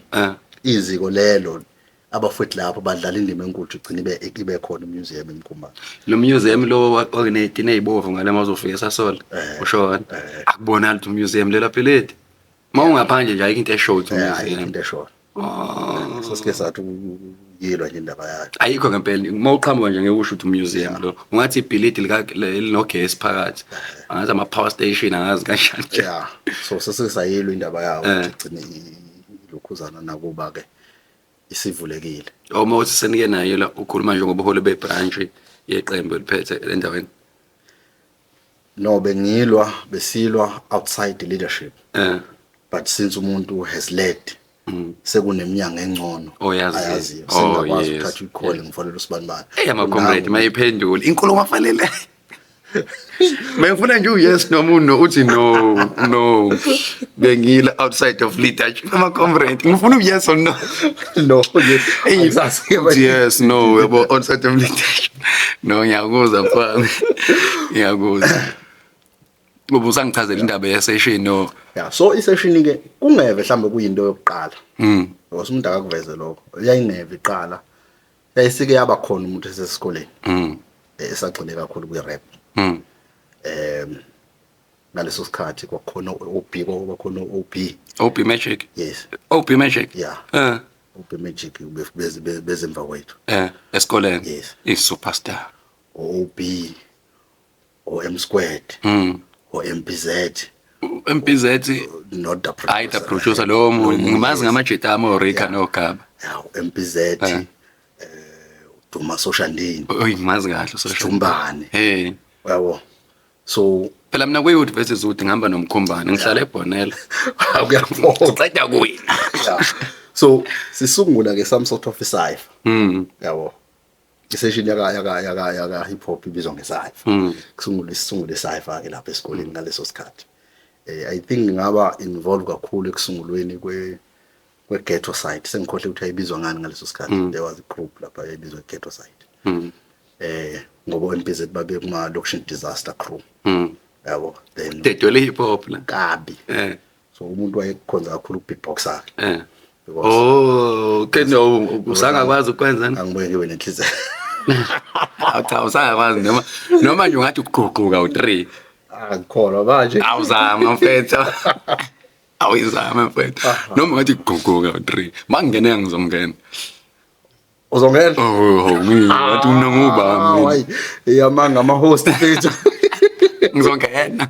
Iziko lelo abafowethu lapho badlala indima enkulu ugcina ibe khona museum emkhumbane. Lo museum lo organize nezibovu ngale mazofika sasola ushona akubona ukuthi museum lela phelethi mawungaphandle nje ayikho into eshow ukuthi museum ayikho into eshow. Sasike sathi yilwa nje indaba yayo ayikho ngempela mawuqhamuka nje ngekusho ukuthi museum lo ungathi ibhilidi linogesi phakathi angazi ama power station angazi kanjani yeah so sasike sayilwa indaba yayo ugcina ilokhuzana nakuba ke isivulekile uma uthi senike nayo la ukhuluma nje ngobuholi bebranch yeqembu eliphethe endaweni no bengilwa besilwa outside the leadership but since umuntu has led sekuneminyanga engcono ayazi singakwazi ukuthatha icall ngifonela uSibanibani ama comrade mayiphendula inkulumo afanele Mayifuna nje yes noma no uthi no bengila outside of leadership ama comrade ngifuna yes or no no yes yes no about outside of leadership no ngiyakuzwa mfana ngiyakuzwa ngoba ngichazela indaba ye session no yeah so i session ke kungeve mhlambe kuyinto yokuqala ngoba umuntu akakuveze lokho yayingeve iqala yayisike yaba khona umuntu esesikoleni esagxile kakhulu kwi rap ngaleso sikhathi kwakhona uBiko kwakhona uB. OB Magic. Yes. OB Magic. Yeah. uB Magic bezemva kwethu. Esikoleni. Yes. Superstar. OB or M squared or MPZ. MPZ Not the producer. Hayi the producer lo ngimazi ngamajetama oRika noGaba. Yeah, MPZ. Duma Soshandini. Ngimazi kahle Sithumbane. Yabo. So phela mina kwi-Youth versus Youth ngihamba nomkhumbane ngihlala eBonela. Uyabona. Uceda kuyi. Yeah. So sisungula ke some sort of a cipher. Yabo. Isession yaka hip hop ibizwa ngeCipher. Kusungula iCipher ke lapha esikoleni ngaleso sikhathi. I think ngaba involved kakhulu ekusungulweni kwe-ghetto site. Sengikhohle ukuthi ayibizwa ngani ngaleso sikhathi. There was a group lapha ayibizwa ghetto site. Ngoba MPZ babe kuma location disaster crew. Yabo. Then dedwele hip hop la. Kabi. So umuntu wayekhonza kakhulu beatboxer. Oh, keno usangakwazi ukwenza na? Angibuye ngibe nenhliziyo. Cha usangakwazi noma nje ungathi ukuguquka u3. Ngikholwa manje. Awuzama mfethu. Awuyizama mfethu. Noma ungathi ukuguquka u3. Mangene ngizongena. Uzongena? Ngathi unangubami. Hayi, iyamanga ama host mfethu. Ngizongena.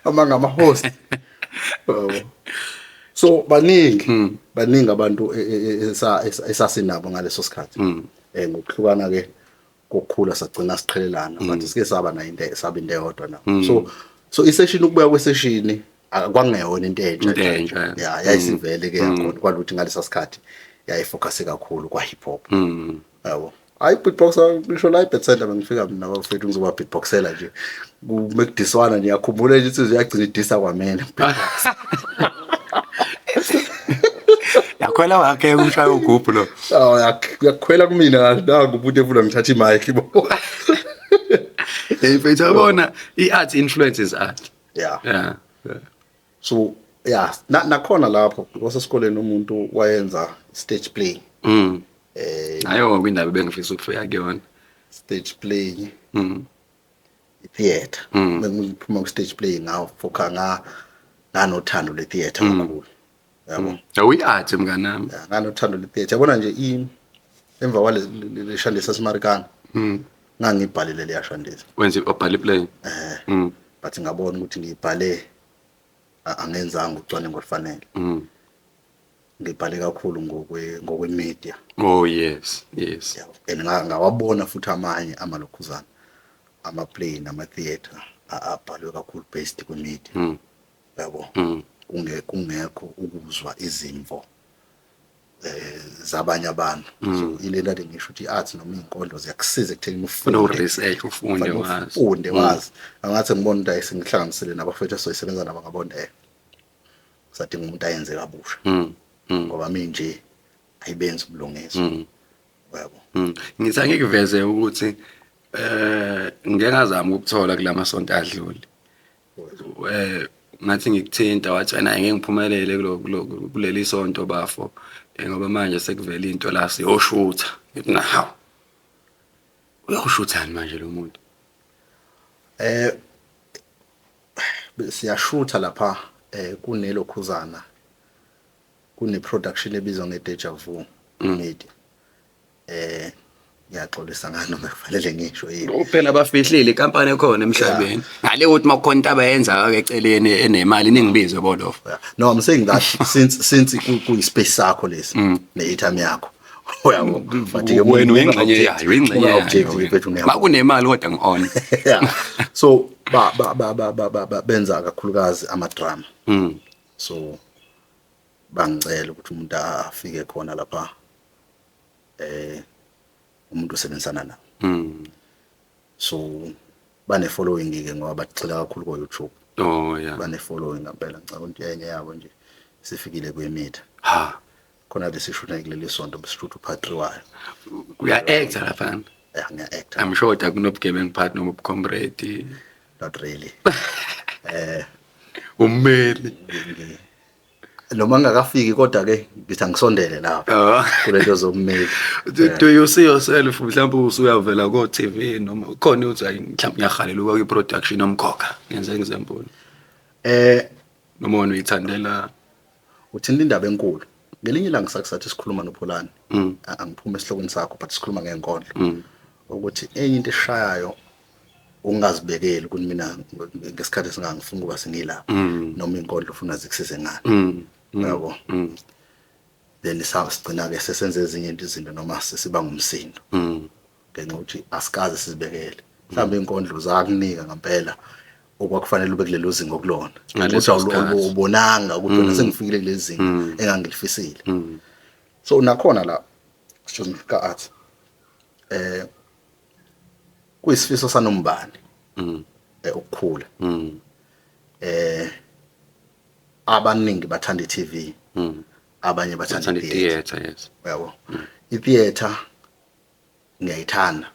Amanga ama host. So baningi abantu esasinabo ngaleso sikhathi. Ngokuhlukana ke kokukhula sagcina siqhelelana manje sike saba na into eyodwa na. So isession ukubuya kwesession akwangeyona into entsha. Yeah, yayisivele ke yakho kwaluthi ngalesa sikhathi yayifocus kakhulu kwa hip hop. Yabo. Hayi beatboxer ngisho la eBethesda bengifika mina bafethu ngizoba beatboxela nje. Kumekudiswana nje yakhumbula nje insizwe yagcina idisa kwamena. Yakhwela wakhe umshaya ugubhu lo. Yakhwela kumina nangu umuntu efuna ngithatha imic bo. Mfethu yabona i-art influences art. Yeah. So yeah, nakhona lapho kwasesikoleni umuntu wayenza stage play. Ayo kwindaba bengifisa ukufika kuyona. Stage play. Theater. Bengiphuma ku stage play ngawo foka nganothando le theater kakhulu. Yabo. Awi-art mngani nami. Nganothando le theater. Yabona nje emva kwale leshandisa simarikana. Ngangibhalile le yashandisa. Wenze ubhale play. But ngabona ukuthi ngibhale angenzanga ucwaningo olufanele. Ngibhale kakhulu ngokwe media. Oh yes. And ngawabona futhi amanye amalokhuzana ama play nama theater abhalwe kakhulu based ku media. Yabo. Kungekho ukuzwa izimvo zabanye abantu. So ilento nje ngisho ukuthi art noma inkondlo ziyakusiza ekutheni research ufunde wazi. Angathi ngibona ukuthi ayisengihlanganisele nabafethu soyisebenza nabo ngabona sadinga umuntu ayenze kabusha. Ngoba mina nje ayibenzi ubulungiswa. Yabo. Ngitha ngikuveze ukuthi ngeke ngazama ukuthola kulama sonto adlule. Ngathi ngikuthinta wathi wena ngeke ngiphumelele kuleli sonto bafo ngoba manje sekuvela into la siyoshutha ngithi nahawu uyoshuthani manje lo muntu siyashutha lapha kunelokhuzana kune production ebizwa ngeDeja Vu media ngiyaxolisa ngani noma kufanele ngisho yini phela abafihlile inkampani ekhona emhlabeni ngale ukuthi makukhona into abayenza ke eceleni enemali ningibize bolof. No, I'm saying that since kuyi-space sakho lesi ne-airtime yakho uyabo bathi wena uyingxenye yayo makunemali kodwa ngi-on. So benza kakhulukazi ama-drama. So bangicela ukuthi umuntu afike khona lapha umuntu usebenzisana nawo. So bane following ke ngoba bacela kakhulu ku YouTube. Oh yeah. Bane following ngempela ngicabanga ukuthi yenye yabo nje sifikile kwemitha. Khona besishutha kuleli sonto besishutha uphatri wayo. Kuya actor lapha. Yeah, ngiya actor. I'm sure that kunobugebengu part noma ubucomrade. Not really. Ummeli. noma ngingakafiki kodwa ke ngithi angisondele lapho Oh. kulento zommeli. Do you see yourself mhlawumbe usuyavela ko TV noma khona uthi hayi mhlawumbe ngiyahalela ukuba kwi-production omkhokha ngenze example Eh noma wena uyithandela uthinta indaba enkulu. Ngelinye ilanga sakusathi sikhuluma noPhulani. Angiphuma esihlokweni sakho but sikhuluma ngenkondlo. Ukuthi enye into eshayayo ungazibekeli ukuthi mina ngesikhathi singangifuni ukuba sengilapha noma inkondlo ufuna zikusize ngani. Yabo. Then sigcina ke sesenze ezinye izinto noma sesiba ngumsindo. Ngenxa ukuthi asikaze sizibekele. Mhlawumbe inkondlo zakunika ngempela okwakufanele ube kulelo zinga okulona. Kodwa ubonanga ukuthi wena sengifikile kulezi zinga engangilifisile. So nakhona la excuse me ka art kuyisifiso sanombani ukukhula. Abaningi bathanda iTV. Abanye bathanda theater yes yabo. iTheater ngiyayithanda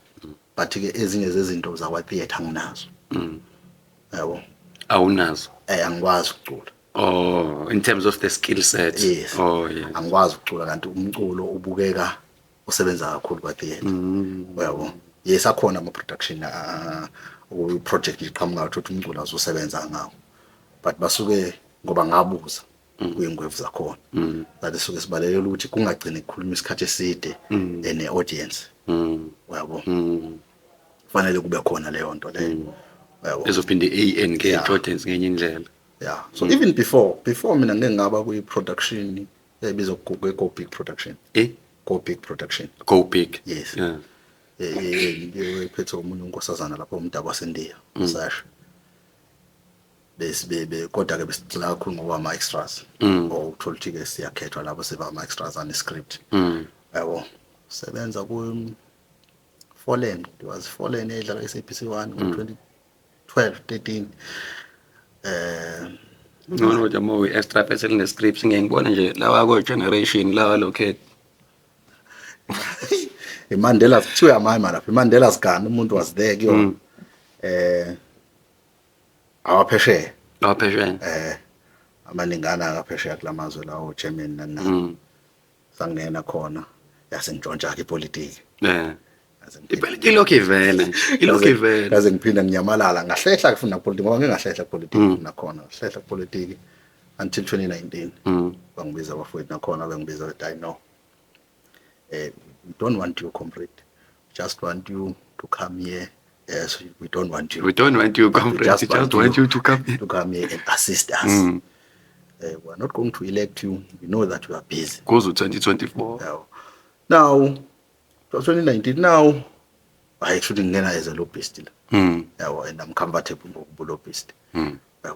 but ke ezinye zezinto zakwa theater nginazo. Yabo. awunazo Angikwazi ukucula. oh in terms of the skill set Yes. oh yeah Angikwazi ukucula kanti umculo ubukeka usebenza kakhulu kwa theater. Yabo. Yes akhona ama production project iqhamuka ukuthi umculo azosebenza ngawo. But basuke ngoba ngabuza kuyingwevu zakhona. That suke sibalekela ukuthi kungagcini ukukhuluma isikhathi eside ne audience. Yabo. Kufanele kube khona leyo nto leyo. Yabo. ezophinde i-engage audience ngenye indlela Yeah. So even before mina ngeke ngaba kwi production ebizwa Go Big Production. Go Big Production. Go Big Yes. yeah Ngiphethe umuntu unkosazana lapho umdabu wasendiya Sasha. Bese kodwa ke besicela kakhulu ngoba ama extras. Uthola ukuthi ke siyakhethwa labo seba ama extras and script. Yabo. Sebenza ku Fallen, it was Fallen edlala SABC 1 ngo 2012-13. no jamo extra person ne scripts ngiyibona nje lawa ko generation lawa lokhet iMandela kuthiwa amama lapha iMandela's Gun umuntu was there kuyo awaphesheya amaningana akaphesheya kulamazwe lawo Germany nana sangena khona yasengitshontsha ke ipolitiki ipolitiki lokivele ilokivele kaze ngiphinda nginyamalala ngahlehla kufuna politiki ngoba ngingahlehla politiki nakhona hlehla politiki until 2019 bangibiza abafowethu nakhona bangibiza ukuthi I know we don't want you comrade, just want you to come here. Yes, we don't want you comrade, just want you to come here and assist us. We are not going to elect you, we know that you are busy. Goes to 2024 now 2019 now I actually ngena as a lobbyist and I'm comfortable ngokuba lobbyist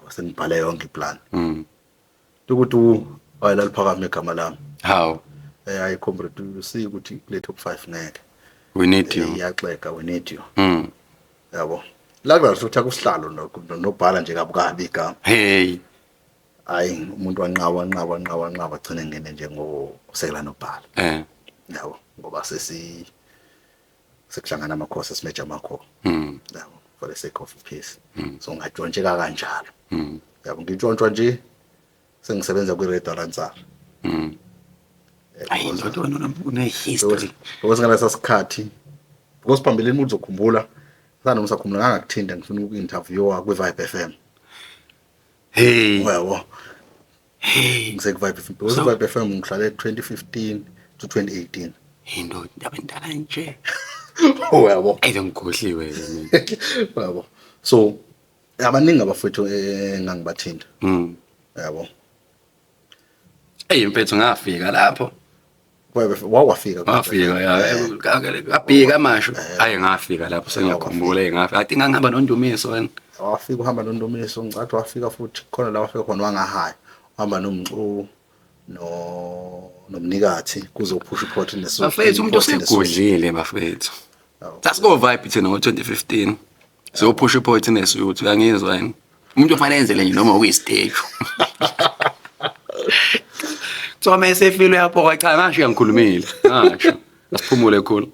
sengibhale yonke iplan ukuthi ayilaliphakama egama lami how I comrade you see ukuthi kule top 5 ngeke we need you iyaxeka we need you yabo la kuzothatha kusihlalo nobhala nje kabukabi igama hey hayi umuntu wanqaba agcine ngene nje ngosekela nobhala yabo ngoba sekuhlangana amakhosi esimeja amakho yabo for the sake of peace so ngatshontsheleka kanjalo yabo ngitshontshwa nje sengisebenza kwi Radio Lantsar hayi ndoda une history because ngalesa sikhathi because phambilini umuntu uzokhumbula sana usakhumbula ngakuthinta ngifuna uku-interviewa kwi-Vibe FM hey yabo ngisek-Vibe FM because Vibe FM ngihlale 2015 to 2018 indoda abantala nje yabo ngikhohliwe yabo so abaningi abafethu engangibathinta yabo impethu ngafika lapho wawafika ngafika amasho hayi ngafika lapho sengiyakhumbula ngafika I think ngihamba noNdumiso wena wafika uhamba noNdumiso ngicathi wafika futhi khona la wafika khona wangahaya uhamba nomcu nomnikathi kuzophusha iphotho neso bafethu umuntu osegudlile bafethu sasiko Vibe thina ngo2015 sophusha iphotho nesiyuthi uyangizwa yini umuntu ofanele enzele nje noma ukuyistage so mase feel yapho cha ngasho ngikhulumile ngasho asiphumule khulu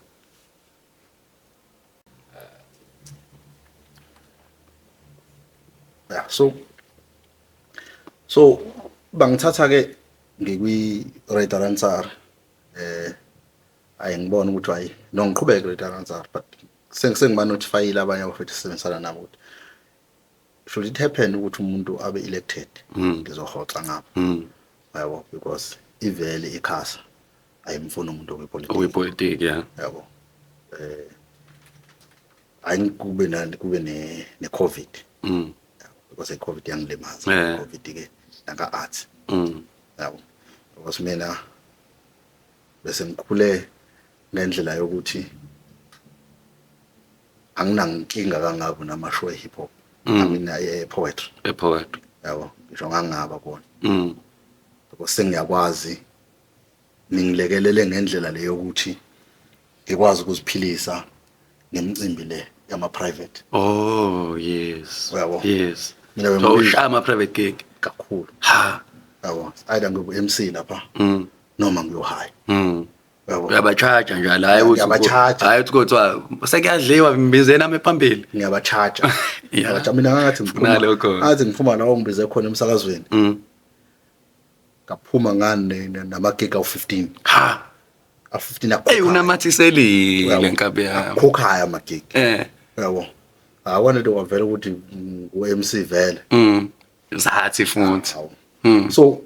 so bangithatha ke ngikwi-Radar Ansar ayengibona ukuthi hayi nongiqhubeke Radar Ansar but sengima notifyile abanye abafethu sisebenzisana nabo ukuthi should it happen ukuthi umuntu abe elected ngizohoxa ngapha yabo because ivele ikhasa ayimfuna umuntu okwipolitiki yabo ayikube ne COVID because iCovid yangilimaza COVID ke naka arts yabo because mina bese ngikhule ngendlela yokuthi anginankinga kangako namashow hip hop mina poetry yabo ngisho ngangaba kona because sengiyakwazi ningilekelele ngendlela leyo ukuthi ngikwazi ukuziphilisa ngemicimbi le yama private yes yabo yes mina so ushaya private gig kakhulu yabo either ngibu MC lapha noma ngiyo high yabo uyabachaja njalo hayi ukuthi hayi ukuthi kuthiwa sekuyadliwa mbizeni ame phambili ngiyabachaja yabacha mina ngathi ngiphuma la ongbize khona emsakazweni ngaphuma ngane namagig awu15 a15 akhokha unamathiselile lenkabe yakho akhokhaya amagig yabo akwane nto kwavela ukuthi uMC vele zathi futhi so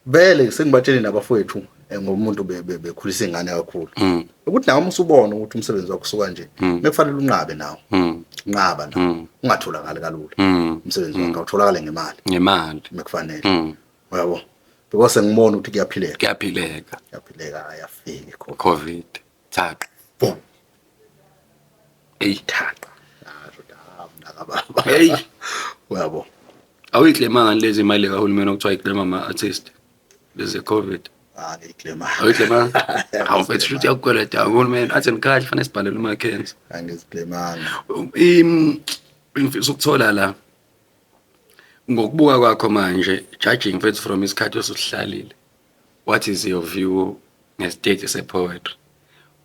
vele sengibatshele nabafowethu ngomuntu bekhulisa ingane kakhulu ukuthi nawe usubona ukuthi umsebenzi wakho usuka nje mekufanele unqabe nawo unqaba nawo ungatholakala kalula umsebenzi wakho utholakala ngemali mekufanele yabo because ngibona ukuthi kuyaphileka ayafika COVID thaqa boom thaqa nakababa yabo awuyiclaimanga lezi imali kahulumeni okuthiwa iclaima ama-artist lezi COVID awuyiclaimanga awufethu futhi yakukweleta uhulumeni athi nikahle fanele sibhalele uMcKenzie angiziclaimanga ngifisa ukuthola la ngokubuka kwakho manje judging mfethu from isikhathi osihlalile what is your view ngestate sepoetry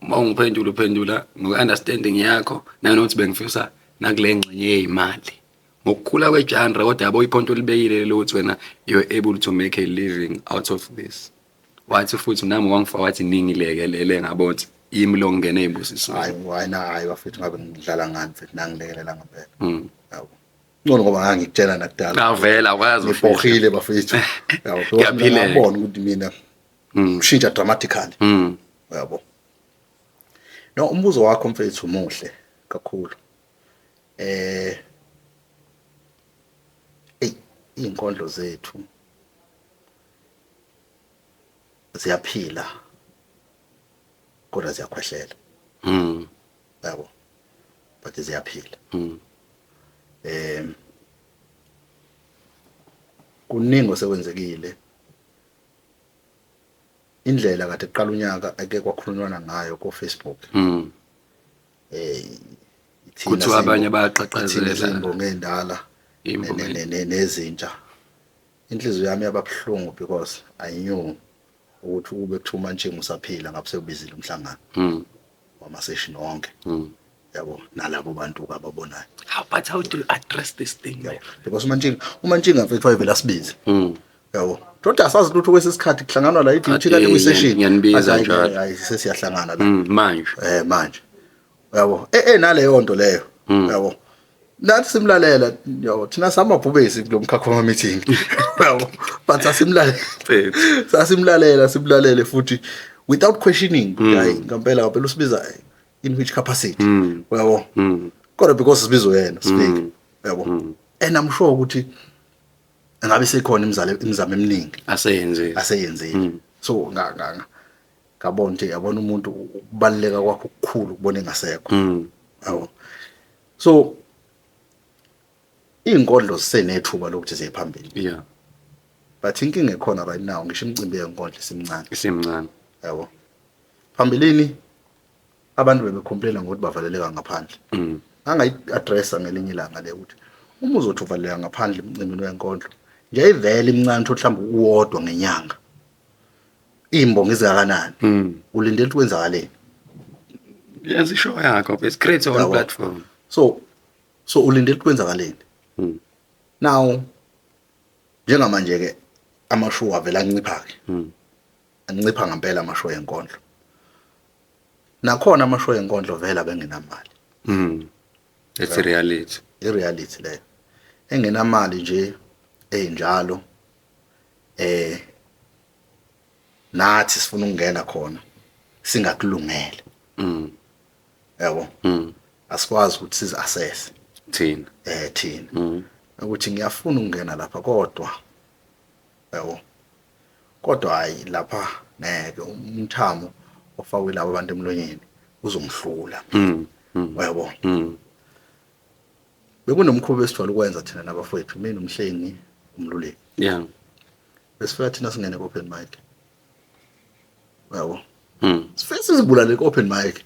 uma ungiphendula ngokunderstanding yakho nanokuthi bengifisa nakule ngxenye yezimali ngokukhula kwegenre kodwa yabo iphonto libekile lokuthi wena you're able to make a living out of this wathi futhi nami wangifaka wathi ningilekelele ngabothi yimi lo ngene ezibusisweni hayi bafethu ngabe ngidlala ngani futhi nangilekelela ngempela yabo ngcono ngoba ngangikutshela nakudala avela akwazi ufokhile bafethu yabo ngiyabona ukuthi mina ushintsha dramatically yabo no umbuzo wakho mfethu umuhle kakhulu inkondlo zethu ziyaphila kodwa ziyakhwehlela yabo but ziyaphila kuningi osekwenzekile indlela kade eqala unyaka ake kwakhulunywana ngayo ko Facebook kuthi abanye bayaqhaqhazela izimbongo endala nezintsha inhliziyo yami yababhlungu because I knew ukuthi ube kuthuma nje ngusaphila ngabe sekubizile umhlangano wama session wonke yabo nalabo bantu ababonayo but how do you address this thing because uMantshinga mfethu wayevela sibize yabo kodwa asazi ukuthi kwesisikhathi kuhlanganwa la ithi kanti kwi-session ngiyanibiza njalo hayi sesiyahlangana la manje yabo naleyo nto leyo yabo nathi simlalela yabo thina samabhubesi kulomkhakha wama meeting yabo but simlalele futhi without questioning hayi ngempela usibiza in which capacity yabo kodwa because sibizo yena speak yabo and I'm sure ukuthi ngabe sekhona imizamo eminingi aseyenzile so ngabona nje yabona umuntu ukubaleka kwakho okukhulu ukubona engasekho yabo so inkondlo sisenethuba lokuthi ziphambili but inkinga ekhona right now ngisho imicimbi yenkondlo isimncane yabo phambilini abantu bebecomplain ngokuthi bavaleleka ngaphandle angayi-addressa ngelinye ilanga le ukuthi uma uzothi uvaleleka ngaphandle emcimbini wenkondlo nje ivele imncane mhlawumbe uwodwa ngenyanga imbongo izakanani ulindele ukuthi kwenzakaleni yazisho yakho it's create on platform so ulindele ukuthi kwenzakaleni now njengamanje ke amashow avela ancipha-ke ancipha ngempela amashow enkondlo nakhona amashow enkondlo vela bengenamali It's a reality. i-reality leyo engenamali nje enjalo nathi sifuna ukungena khona singakulungele yabo asikwazi ukuthi sizi assess Thina. thina ukuthi ngiyafuna ukungena lapha kodwa yabo kodwa hayi lapha ngeke umthamo ofakwe labo abantu emlonyeni uzomhlula yabo bekunomkhuba esijwayele ukwenza thina nabafowethu mina umhlengi umluleki Yeah. besifika thina singene ku-open mic yabo sifike sizibulale ku-open mic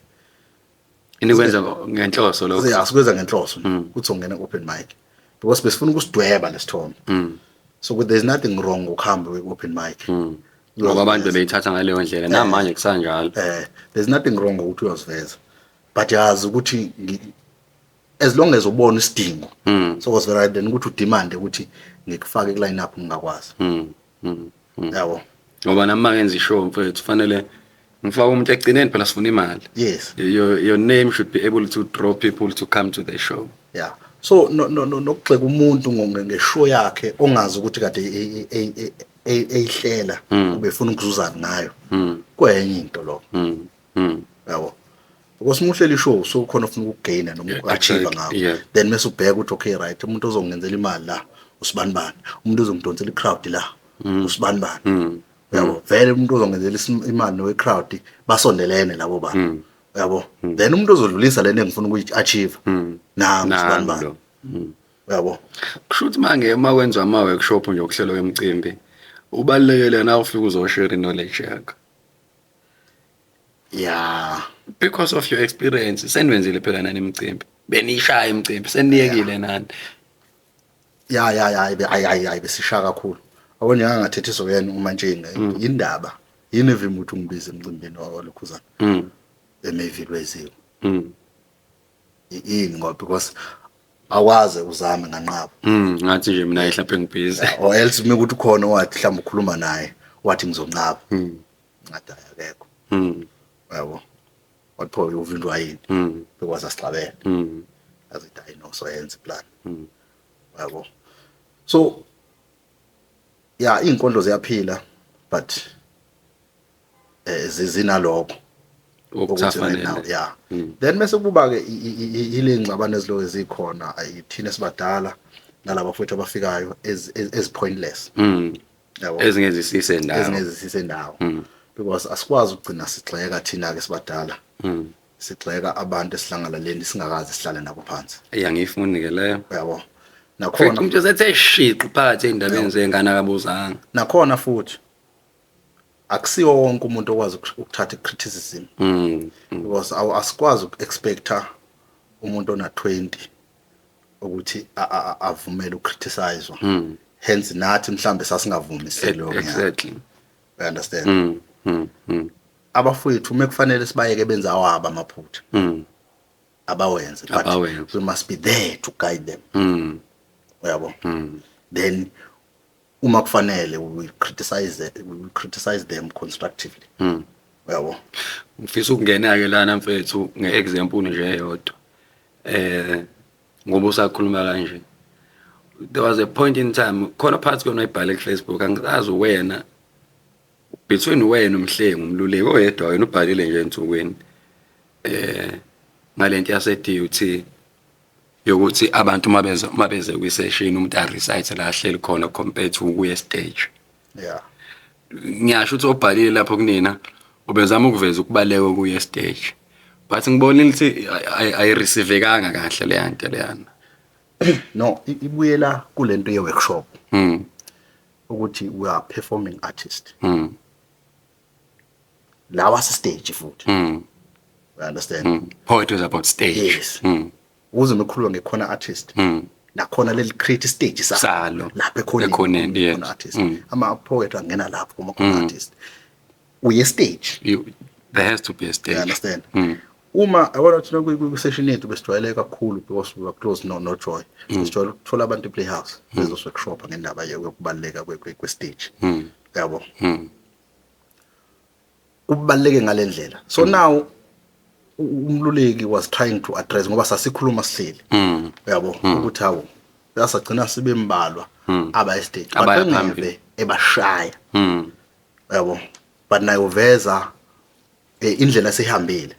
Inikwenza ngenhloso lokho. sikwenza ngenhloso ukuthi ungena ku-open mic because besifuna ukusidweba lesithombe so there's nothing wrong ukuhamba ku-open mic Ngoba abantu bebeyithatha ngaleyo ndlela namanje kusanjalo. There's nothing wrong ukuthi uyoziveza but yazi ukuthi as long as ubona isidingo so was right then ukuthi udemand ukuthi ngikufake ku line up ngingakwazi yabo Ngoba nami ngenza ishow mfethu kufanele ngifake umuntu egcineni phela sifuna imali. yes Your name should be able to draw people to come to the show. yeah so nokugxeka umuntu ngeshow yakhe ongazi ukuthi kade eyihlela ubefuna ukuzuzana ngayo kwenye into lo yabo because umuhlela ishow so khona ufuna ukugaina noma uachieve ngawo then mase ubheka ukuthi okay right umuntu ozongenzela imali la usibani bani umuntu ozongidonsela i-crowd la usibani bani yabo vele umuntu ozongenzela imali no crowd basondelene labo bantu yabo then umuntu ozodlulisa lento engifuna ukuyi-achieve nami usibani bani yabo kusho ukuthi uma kwenziwa ama-workshop nje okuhlelwa kwemicimbi ubalulekile na ufike uzoshare knowledge yakho yeah because of your experience senwenzile phela nani imicimbi benishaya imicimbi seniyekile nani ya besishaya kakhulu awona ngangathethiso kuyena uMantsheni indaba yini evimba ukuthi ungibize emcimbini walokhuzana emevili weziwe yini ngoba because awaze uzame nganqaba ngathi nje mina mhlawumbe ngibhizi or else uma ukuthi khona wathi mhlawumbe ukhuluma naye wathi ngizonqaba ngathi akekho yabo wapho uvindwa yini because asixabene azithi I know so yenza plan yabo so yeah inkondlo ziyaphila but zinalokho okufanele yeah then mase kuba ke ile ngxabano ezilo ezikhona ayithina sibadala nalabo futhi abafikayo as pointless yabo ezingezisise ndawo because asikwazi ukugcina sigxeka thina ke sibadala sigxeka abantu esihlangalaleni singakazi sihlale nabo phansi ngiyifuni ke leyo yabo nakhona umuntu esethe shiqi phakathi endabeni zengane akabuzanga nakhona futhi akusiwo wonke umuntu okwazi ukuthatha criticism because asikwazi ukuexpecta umuntu ona 20 ukuthi avumele ukriticizewa hence nathi mhlambe sasingavumi selo exactly you understand abafowethu mekufanele sibayeke benza awabo amaphutha abawenze but we must be there to guide them yabo then uma kufanele we criticize them constructively yabo ngifisa ukungena ke lana mfethu ngeexample nje eyodwa ngoba usakhuluma kanje there was a point in time khona phansi kona ibhale ku Facebook angizazi wena between wena umhlengi umluleki oyedwa wena ubhalile nje ensukwini ngalento yase DUT yokuthi abantu mabeze kwi-session umuntu a-recite la ahleli khona compared to ukuya stage yeah ngiyasho ukuthi obhalile lapho kunina ubezama ukuveza ukubaleka ukuya stage but ngibonile ukuthi ayireceive-kanga kahle le yanto leyana no ibuyela kulento ye-workshop ukuthi we are performing artist la was stage futhi you understand it was about stage yes uze mekhulwa ngekhona artist nakhona leli create stage salo lapha ekhona artist ama poet angena lapho kuma khona artist uye stage there has to be a stage you understand uma yabona ukuthi kwi-session yethu besijwayele kakhulu because we were close no Joy. Sijwayele ukuthola abantu e-playhouse bezosworkshopha ngendaba yokubaluleka kwe-stage. Yabo. Kubaluleke ngalendlela. So now umluleki was trying to address ngoba sasikhuluma sihleli. Yabo ukuthi hawo yasagcina sibe mbalwa aba e-stage. Baphambili ebashaya. Yabo. But nayo veza indlela sehambile.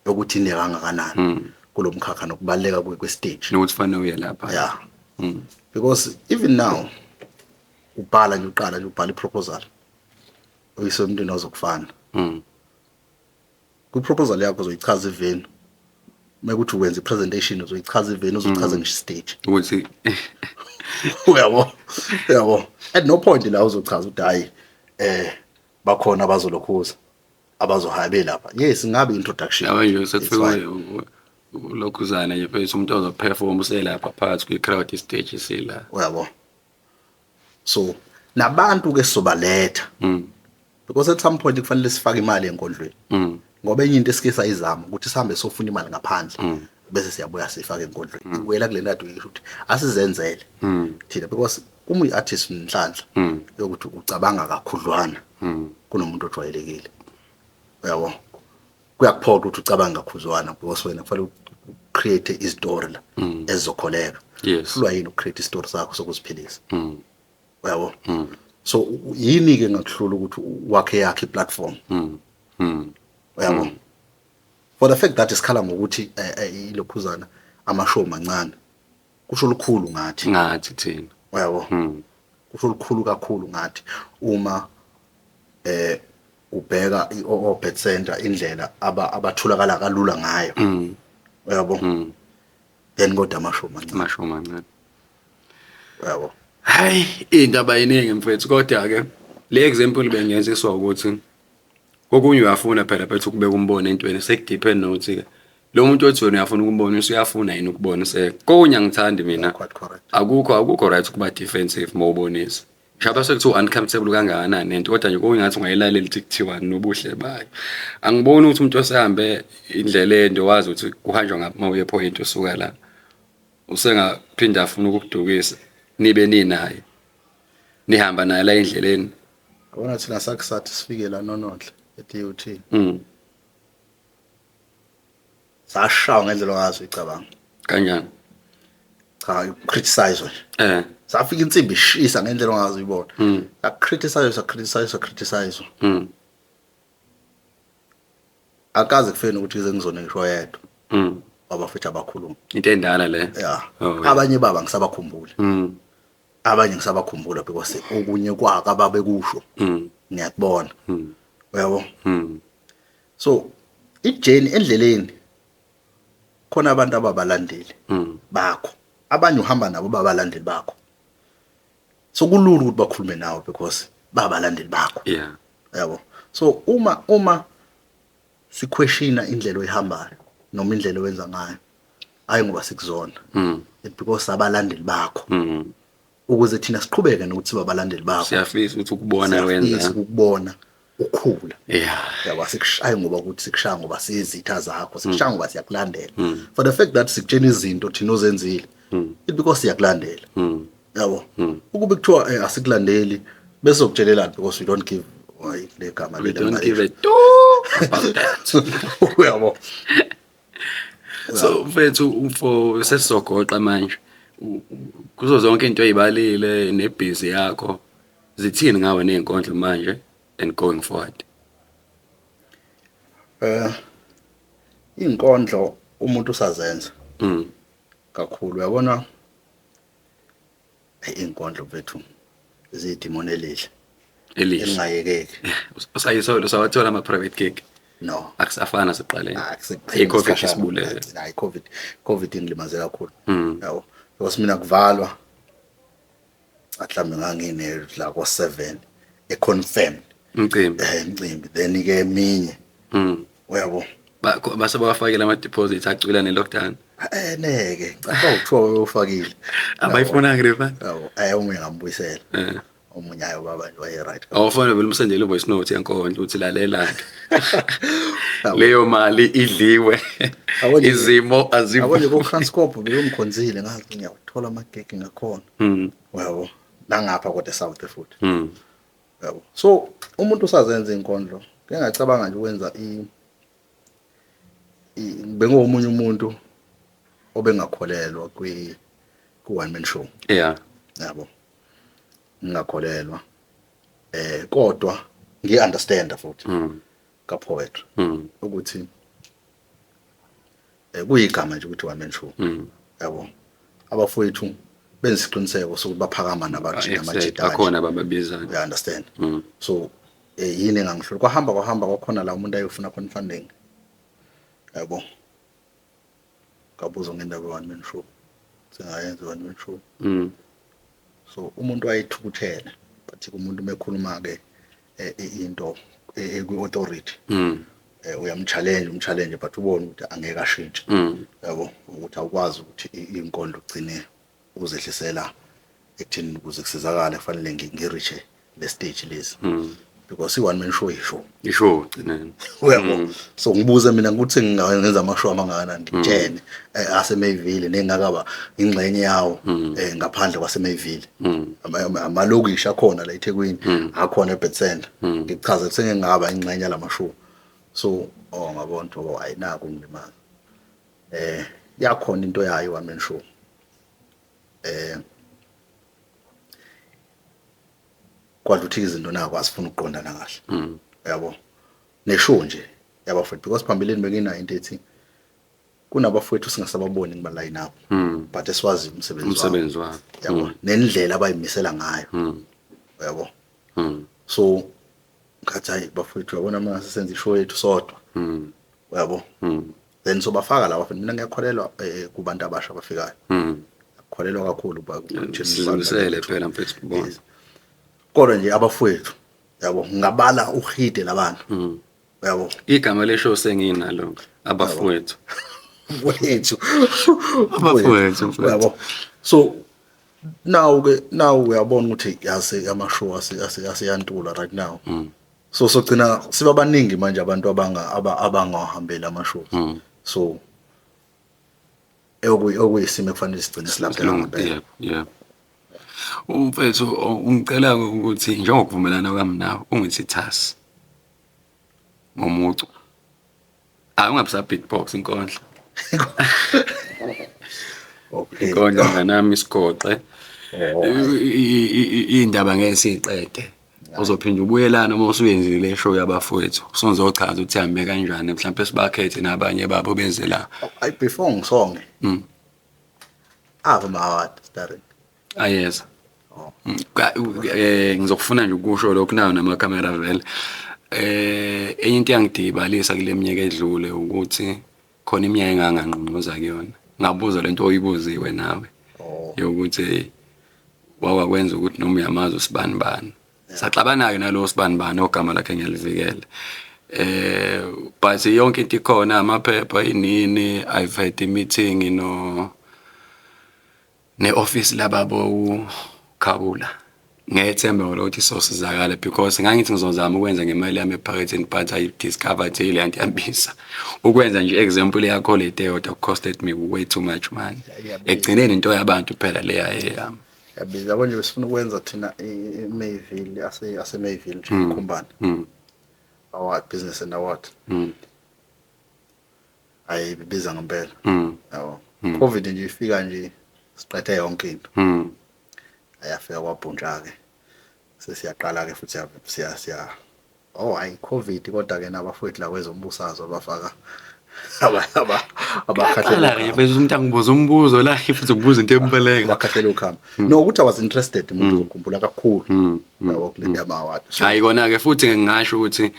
Ukuthi ine kangakanani kulomkhakha nokubaleka kwe-stage nokuthi fanele uye lapha. Yeah. Because even now ubhala nje uqala nje ubhala i-proposal uyise umntwana ozokufana. Ku-proposal yakho uzoyichaza iveni mekuthi uwenza i-presentation uzoyichaza iveni uzochaza ngisho stage ukuthi uyabo at no point la uzochaza ukuthi hayi bakhona abazolokhuza abazohabe lapha. Yes, ngabe introduction manje sekufika lokhuzana nje phezulu umuntu ozoperform uselapha phakathi kwi-crowd stage sila. Uyabo. So nabantu ke sizobaletha because at some point kufanele sifake imali enkondlweni ngoba enye into esike sayizama ukuthi sihambe sofuna imali ngaphandle bese siyabuya sifake enkondlweni. Wela kule nto ngisho ukuthi asizenzele thina because uma uyi-artist nenhlanhla yokuthi ucabanga kakhudlwana kunomuntu ojwayelekile. Yabo kuyakuphoqa ukuthi ucabanga kakhudlwana because wena kufanele ucreate istory la ezizokholeka. Ufuna yini ucreate istory sakho sokuziphilisa. Yabo. So yini ke ngakuhlula ukuthi wakhe yakhe platform. Yabo. For the fact that isikhala ngokuthi ilokhuzana amashow mancane kusho lukhulu ngathi thina. Yabo. Kusho lukhulu kakhulu ngathi uma ubheka i-Obet Center indlela abathulakala kalula ngayo. Yabo. Then kodwa amashow mancane. Yabo. Hayi indaba yiningi mfethu kodwa ke le example bengiyenziswa ukuthi kokunye uyafuna phela bethu ukubeka umbono entweni sekudepend nokuthi ke lo muntu othi wena uyafuna ukumbona usuyafuna yini ukubona kokunye angithandi mina akukho right ukuba defensive mawubonisa shaba sekuthi uncomfortable kangakanani nento kodwa nje kokungathi ungayilalela ukuthi kuthiwa nobuhle bayo angiboni ukuthi umuntu osehambe indlela ende wazi ukuthi kuhanjwa ngapha point usuka la usengaphinda afuna ukukudukisa nibe ninaye nihamba naye la endleleni. Abona thina sakusathi sifike la nononhle e-DUT. Sashawa ngendlela ongazi icabanga. Kanjani? Cha criticize nje. Safika insimbi ishisa ngendlela ongazi uyibona. Criticize. Akaze kufeni ukuthi ize ngizone ngisho yedwa. Abafethu abakhuluma. Into endala le. Yeah. Abanye baba ngisabakhumbula. Abanye ngisabakhumbula because okunye kwaka ababe kusho. Ngiyakubona. Uyabo? So ijeni endleleni khona abantu ababalandeli bakho. Abanye uhamba nabo babalandeli bakho. So kulula ukuthi bakhulume nawe because babalandeli bakho. Yeah. Yabo. So uma siquestiona indlela oyihambayo noma indlela owenza ngayo hayi ngoba sikuzona because abalandeli bakho ukuze thina siqhubeke nokuthi babalandeli bakho siyafisa ukuthi ukubona wenza ukubona ukhula. Yeah. Yaba sikushaye ngoba ukuthi sikushaya ngoba siyizitha zakho sikushaya ngoba siyakulandela for the fact that sikutshena izinto thina ozenzile it because siyakulandela. Yabo ukube kuthiwa asikulandeli bese ukutshelelana because we don't give le gama we don't give a about that. Uyabo. So mfethu for sesizogoqa manje kuzo zonke into ezibalile nebhizi yakho zithini ngawe nezinkondlo manje and going forward. Inkondlo umuntu usazenza kakhulu uyabona inkondlo bethu izidimoni elihle elingayekeki. Usayisolo sawathola ama private gig. No, akusafana siqaleni. iCovid isibulele. Hayi COVID ingilimaze kakhulu. Yabo. Because mina kuvalwa mhlambe ngangine la ko 7 econfirmed. Imcimbi then ke eminye. Uyabo. Base bawafakela ama deposit acwila ne lockdown. Neke, ngicabanga ukuthiwa ufakile. Abayifuna ngrefa. Yabo, uma ngambuyisela. omunye ayo baba nje waye right. Awufanele vele umsendele voice note yankondlo uthi lalela Yabo. leyo mali idliwe Yabo nje- izimo Yabo nje azivumi. ko-Transcorp beyongikhonzile ngazi ngiyawuthola amagigi ngakhona. Yabo. Nangapha kodwa eSouth futhi. Yabo. So umuntu usazenza inkondlo ngiyacabanga nje ukwenza bengomunye umuntu obengakholelwa ku-one man show. Yeah. Yabo. Ngingakholelwa. Kodwa ngiyi-understanda futhi ka-poetry ukuthi kuyigama nje ukuthi one man show. Yabo. Abafowethu benza isiqiniseko sokuthi baphakama nabantu namajita. Akhona bababizana. You understand? So yini engangihlula kwahamba kwakhona la umuntu ayofuna khona funding. Yabo. Kabuzo ngendaba one man show. Singayenza one man show. So umuntu ayithukuthele bathi umuntu mekhuluma ke into kwi-authority umchallenge but ubone ukuthi angeke ashintshe. Yabo ukuthi awukwazi ukuthi inkondlo ugcine uzehlisela ekuthini ukuze kusizakale kufanele ngiriche le stage lezi because i-one man show Isho gcineni. Yabo. So ngibuza mina ukuthi ngingenza amashow amangana ngitshene aseMayville nengakaba ingxenye yawo ngaphandle kwaseMayville. Amalokishi akhona la eThekwini akhona eBethesda. Ngichaze sengengaba ingxenye yalamashow. So ngabona ukuthi ayinaka ungimanga. Yakhona into yayo one man show. Kwaduthi izinto nako asifuna ukuqondana kahle. Yabo. Neshow nje yabafowethu because phambilini bekina into ethi kunabafowethu singasababoni ngba line up but esiwazi umsebenzi wabo. Yabo. Nendlela abayimisela ngayo. Yabo. So ngathi hayi bafowethu yabona manje senze ishow yethu sodwa. Yabo. Then so bafaka la bafowethu mina ngiyakholelwa kubantu abasha abafikayo. Ngiyakholelwa kakhulu Silungisele phela mfethu kubona. Kodwa nje abafowethu yabo ngabala uhide labantu. Yabo. Igama leshow senginalo abafowethu. Wethu. Abafowethu. Yabo. So now uyabona ukuthi yase amashow asiyantula right now. So sogcina sibabaningi manje abantu abangahambela amashow. So okuyisimo kufanele sigcine silapha. Yeah. Umfethu ungicela ukuthi njengokuvumelana kwami nawe ungithi thasi ngomucu. Ungabisa beatbox inkondlo. Okay. Inkondlo nganami isigoqe. Indaba ngeke siqede. Uzophinda ubuyelana uma usuyenzile show yabafowethu. Sonzochaza ukuthi hambe kanjani mhlawumbe sibakhethe nabanye babo benzela. I before ngisonge. Ave mawad starting. Yes. Ngizokufuna nje ukusho lokho nayo namakhamera vele. Enye into yangidibalisa kule minyaka edlule ukuthi khona iminyaka enganganqonqoza kuyona. Ngabuza lento oyibuziwe nawe. Yokuthi wakwenza ukuthi noma uyamazi usibani. Saxabana ke nalo sibani ogama lakhe ngiyalivikela. But yonke into ikhona amaphepha inini I've had a meeting ne-office lababo Kabula. Ngethemba ukuthi sosizakala because ngangithi ngizozama ukwenza ngemali yami ephaketheni but I discovered ile anti ambisa. Ukwenza nje example yakho le Toyota costed me way too much money. Egcineni into yabantu phela le yami. Yabiza konje besifuna ukwenza thina eMayville ase-Mayville nje eKhumbane. Award business and award. Ayibiza ngempela. Yabo. COVID nje ifika nje siqethe yonke into. Ayafika kwabhuntsha ke. Sesiyaqala ke futhi siya hayi COVID kodwa ke nabafowethu la kwezombusazwe abafaka abakhathela ke bese umuntu angibuza umbuzo la futhi ukubuza into empeleka abakhathela ukhamba. No ukuthi I was interested umuntu ukukhumbula kakhulu. Yabo kule award. Hayi kona ke futhi ngingasho ukuthi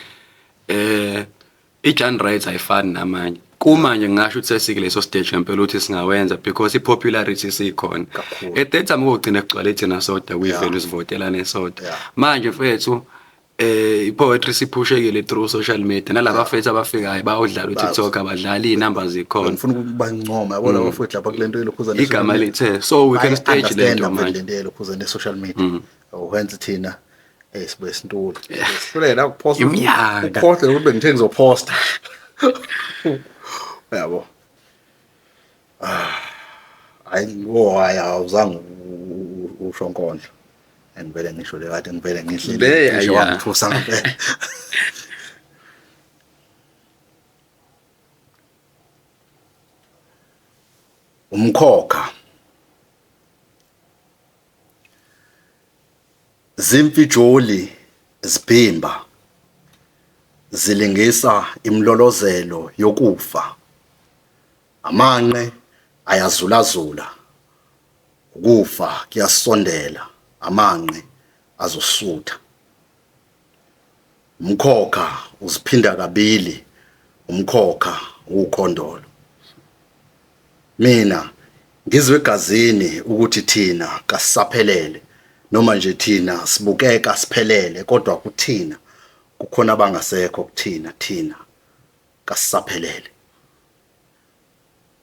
i-Jan rights ayifani namanye. Kumanje ngisho ukuthi sesikuleso stage ngempela ukuthi singawenza because ipopularity sikhona. At that time ukugcina kugcwale thina soda we-values votelane soda. Manje mfethu i-poetry siphushekile through social media nalaba bafethu abafikayo bayodlala uTikTok abadlali inumbers zikhona. Ngifuna ukubancoma yabona abafethu lapha kulento elokhuzana igama lithe so we can stage lento manje lento elokhuzana social media. uhenze thina sibe sintuli sihluleka ukuphosta Iminyaka. ukhohle ukuthi ngithe ngizophosta yabo hayi awuzange usho nkondlo ngivele ngisho le kade ngivele ngihlele ngisho wangithusa ngempela umkhokha zimfijoli zibhimba zilingisa imlolozelo yokufa amanqe ayazulazula ukufa kuyasondela amanqe azosutha umkhokha uziphinda kabili umkhokha ukhondolo mina ngizwe egazini ukuthi thina kasisaphelele noma nje thina sibukeka siphelele kodwa kuthina kukhona abangasekho kuthina thina kasisaphelele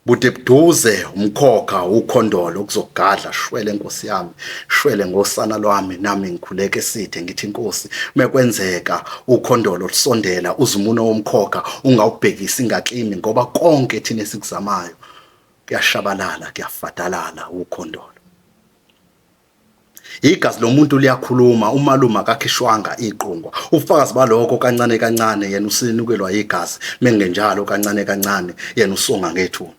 bude buduze umkhokha ukhondolo ukuzogadla shwele Nkosi yami shwele ngosana lwami nami ngikhuleke sithe ngithi Nkosi mekwenzeka ukhondolo lusondela uzumuno womkhokha ungawubhekisi ngakini ngoba konke thina esikuzamayo kuyashabalala kuyafadalala ukhondolo igazi lomuntu liyakhuluma umaluma akakhishwanga iqhungwa ufakazi baloko kancane kancane yena usinikelwa igazi mengenjalo kancane kancane yena usonga ngethuna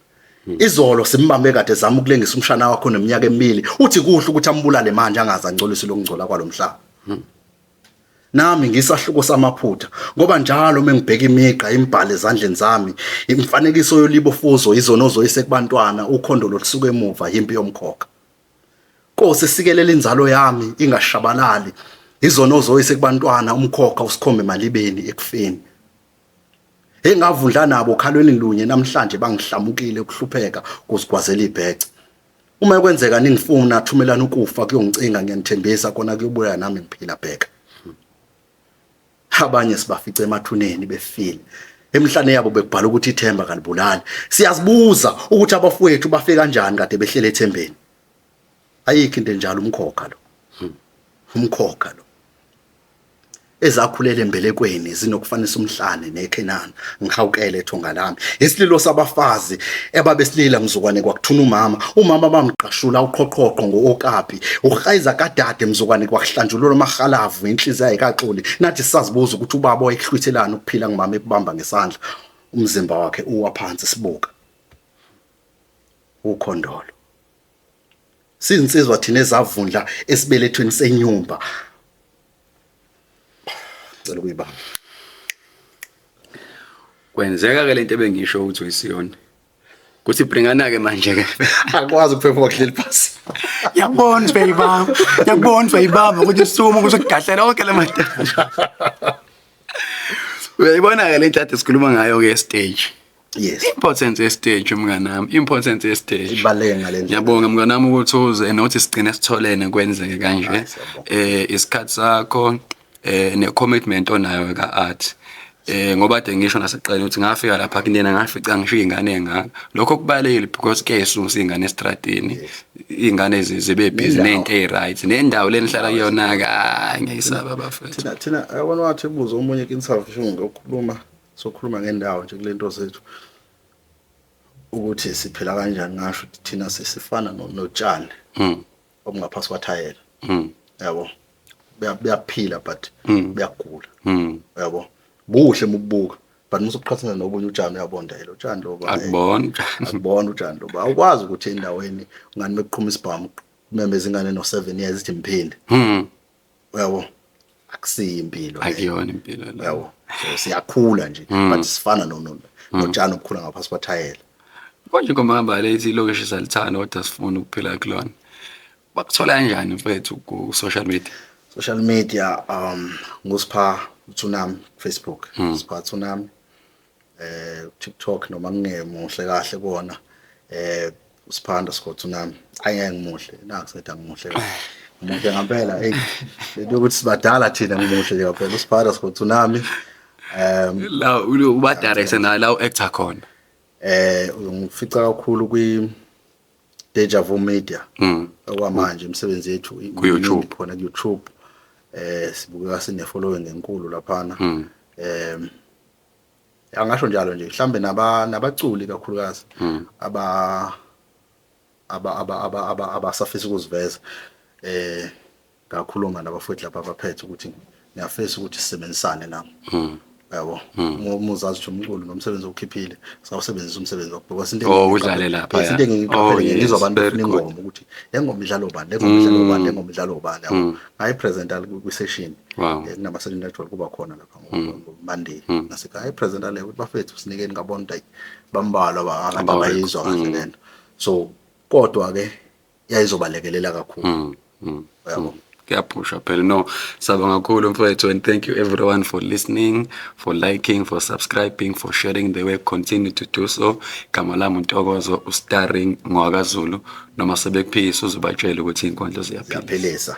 izolo simbambe kade zama ukulengisa umshana wakho neminyaka emibili uthi kuhle ukuthi ambulale manje angaza ngcolisa lokungcola kwalomhlaba nami ngisahluko samaphutha ngoba njalo mengibheka imigqa imbhalo ezandleni zami imfanekiso yolibofuzo izonozo isekubantwana ukhondolo lisuke emuva impi yomkhokha Nkosi sikelela inzalo yami ingashabalali izonozo isekubantwana umkhokha usikhombe emalibeni ekufeni engavundla nabo khalweni lunye namhlanje bangihlamukile ukuhlupheka kuzigwazela ibhece uma kwenzeka ningifuna thumelana ukufa kuyongicinga ngiyanithembisa kona kuyobuya nami ngiphila bheka abanye sibafice emathuneni befile emhlane yabo bekubhala ukuthi ithemba kalibulali siyazibuza ukuthi abafowethu bafe kanjani kade behlele ethembeni ayikho into enjalo umkhokha lo umkhokha lo ezakhulela embelekweni zinokufanisa umhlane neKenani ngihawukele ethonga lami isililo sabafazi ebabesilila mzukwane kwakuthuna umama bamqashula uqhoqhoqo ngookapi uhayiza kadade mzukwane kwakuhlanjulula amahalavu inhliziyo ayikaxoli nathi sisazibuza ukuthi ubaba wayehlwithelana ukuphila ngimama ekubamba ngesandla umzimba wakhe uwa phansi sibuka ukhondolo sinsizwa thina ezavundla esibelethweni senyumba cela kuyibamba kwenzeka ke lento ebengisho ukuthi uyisiyona kuthi bringana ke manje ke akwazi ukuphefumula kuhleli phansi yabona bayibamba ukuthi sisuke ukusigahlela konke lemadala uyayibona ke lento ade sikhuluma ngayo ke stage yes importance ye stage mnganami importance ye stage ibaleke ngalendlela ngiyabonga mnganami ukuthi uze nothi sigcine sitholene kwenzeke kanje isikhathi sakho ne commitment onayo ka art ngoba ade ngisho naseqala ukuthi ngafika lapha kunena ngafica ngisho izingane engaka lokho kubalekile because kesusa izingane estradini izingane zibe busy nento right nendawo lenihlala kuyona ka ngiyisaba abafethu thina yabona wathi ebuza omunye interview ngokukhuluma sokhuluma ngendawo nje kulento zethu ukuthi siphila kanjani ngasho ukuthi thina sesifana notshani obungaphasi kwathayela yabo beyaphila but beyagula yabo buhle mububuka but musuqhathana nobunye utshani uyabonda lo tshani lo ba akubona utshani lo ba awukwazi ukuthi endaweni ngani beqhuma isibhamu memeza ingane no7 years ithi mphinde yabo akusiyi impilo akuyona impilo la yabo so siyakhula nje but sifana notshani obukhula ngaphasi kwathayela konje ngomahamba lethi lokishi salithana kodwa sifuna ukuphila kulona bakuthola kanjani mfethu ku social media ngusipha uTsunami Facebook sipha Tsunami TikTok noma ngingemuhle kahle kona usiphanda Tsunami ayeke ngimuhle nakusetha ngimuhle umuntu ngempela lento ukuthi sibadala thina ngimuhle ngempela usiphanda Tsunami la ubadare sena la uactor khona ungifica kakhulu Deja Vu Media okwamanje imisebenzi yethu Ku-YouTube. khona ku-YouTube sibukeka sine-following enkulu laphana angasho njalo nje mhlambe nabaculi kakhulukazi abasafisa ukuziveza ngakhuluma nabafowethu lapha abaphethe ukuthi ngiyafisa ukuthi sisebenzisane nabo yabo umuzazi ukuthi umculo nomsebenzi okukhiphile sawusebenzisa umsebenzi wakho because udlale lapha into engiyiqaphele ngizwa abantu befuna ingoma ukuthi lengoma idlalo bani lengoma idlalo bani yabo ngayipresenta kwi-session kunama-session network kuba khona lapha ngo-Monday ngaseka ngayipresenta leyo ukuthi bafethu sinikeni ngabona ukuthi bambalwa abantu abayizwa kahle lento so kodwa-ke yayizobalekelela kakhulu yabo. Kuyaphusha phela no sabonga kakhulu mfowethu and thank you everyone for listening, for liking, for subscribing, for sharing the work. Continue to do so. Igama lami uNtokozo starring ngokwakaZulu noma sebekuphikisa uzobatshela ukuthi inkondlo ziyaphilisa.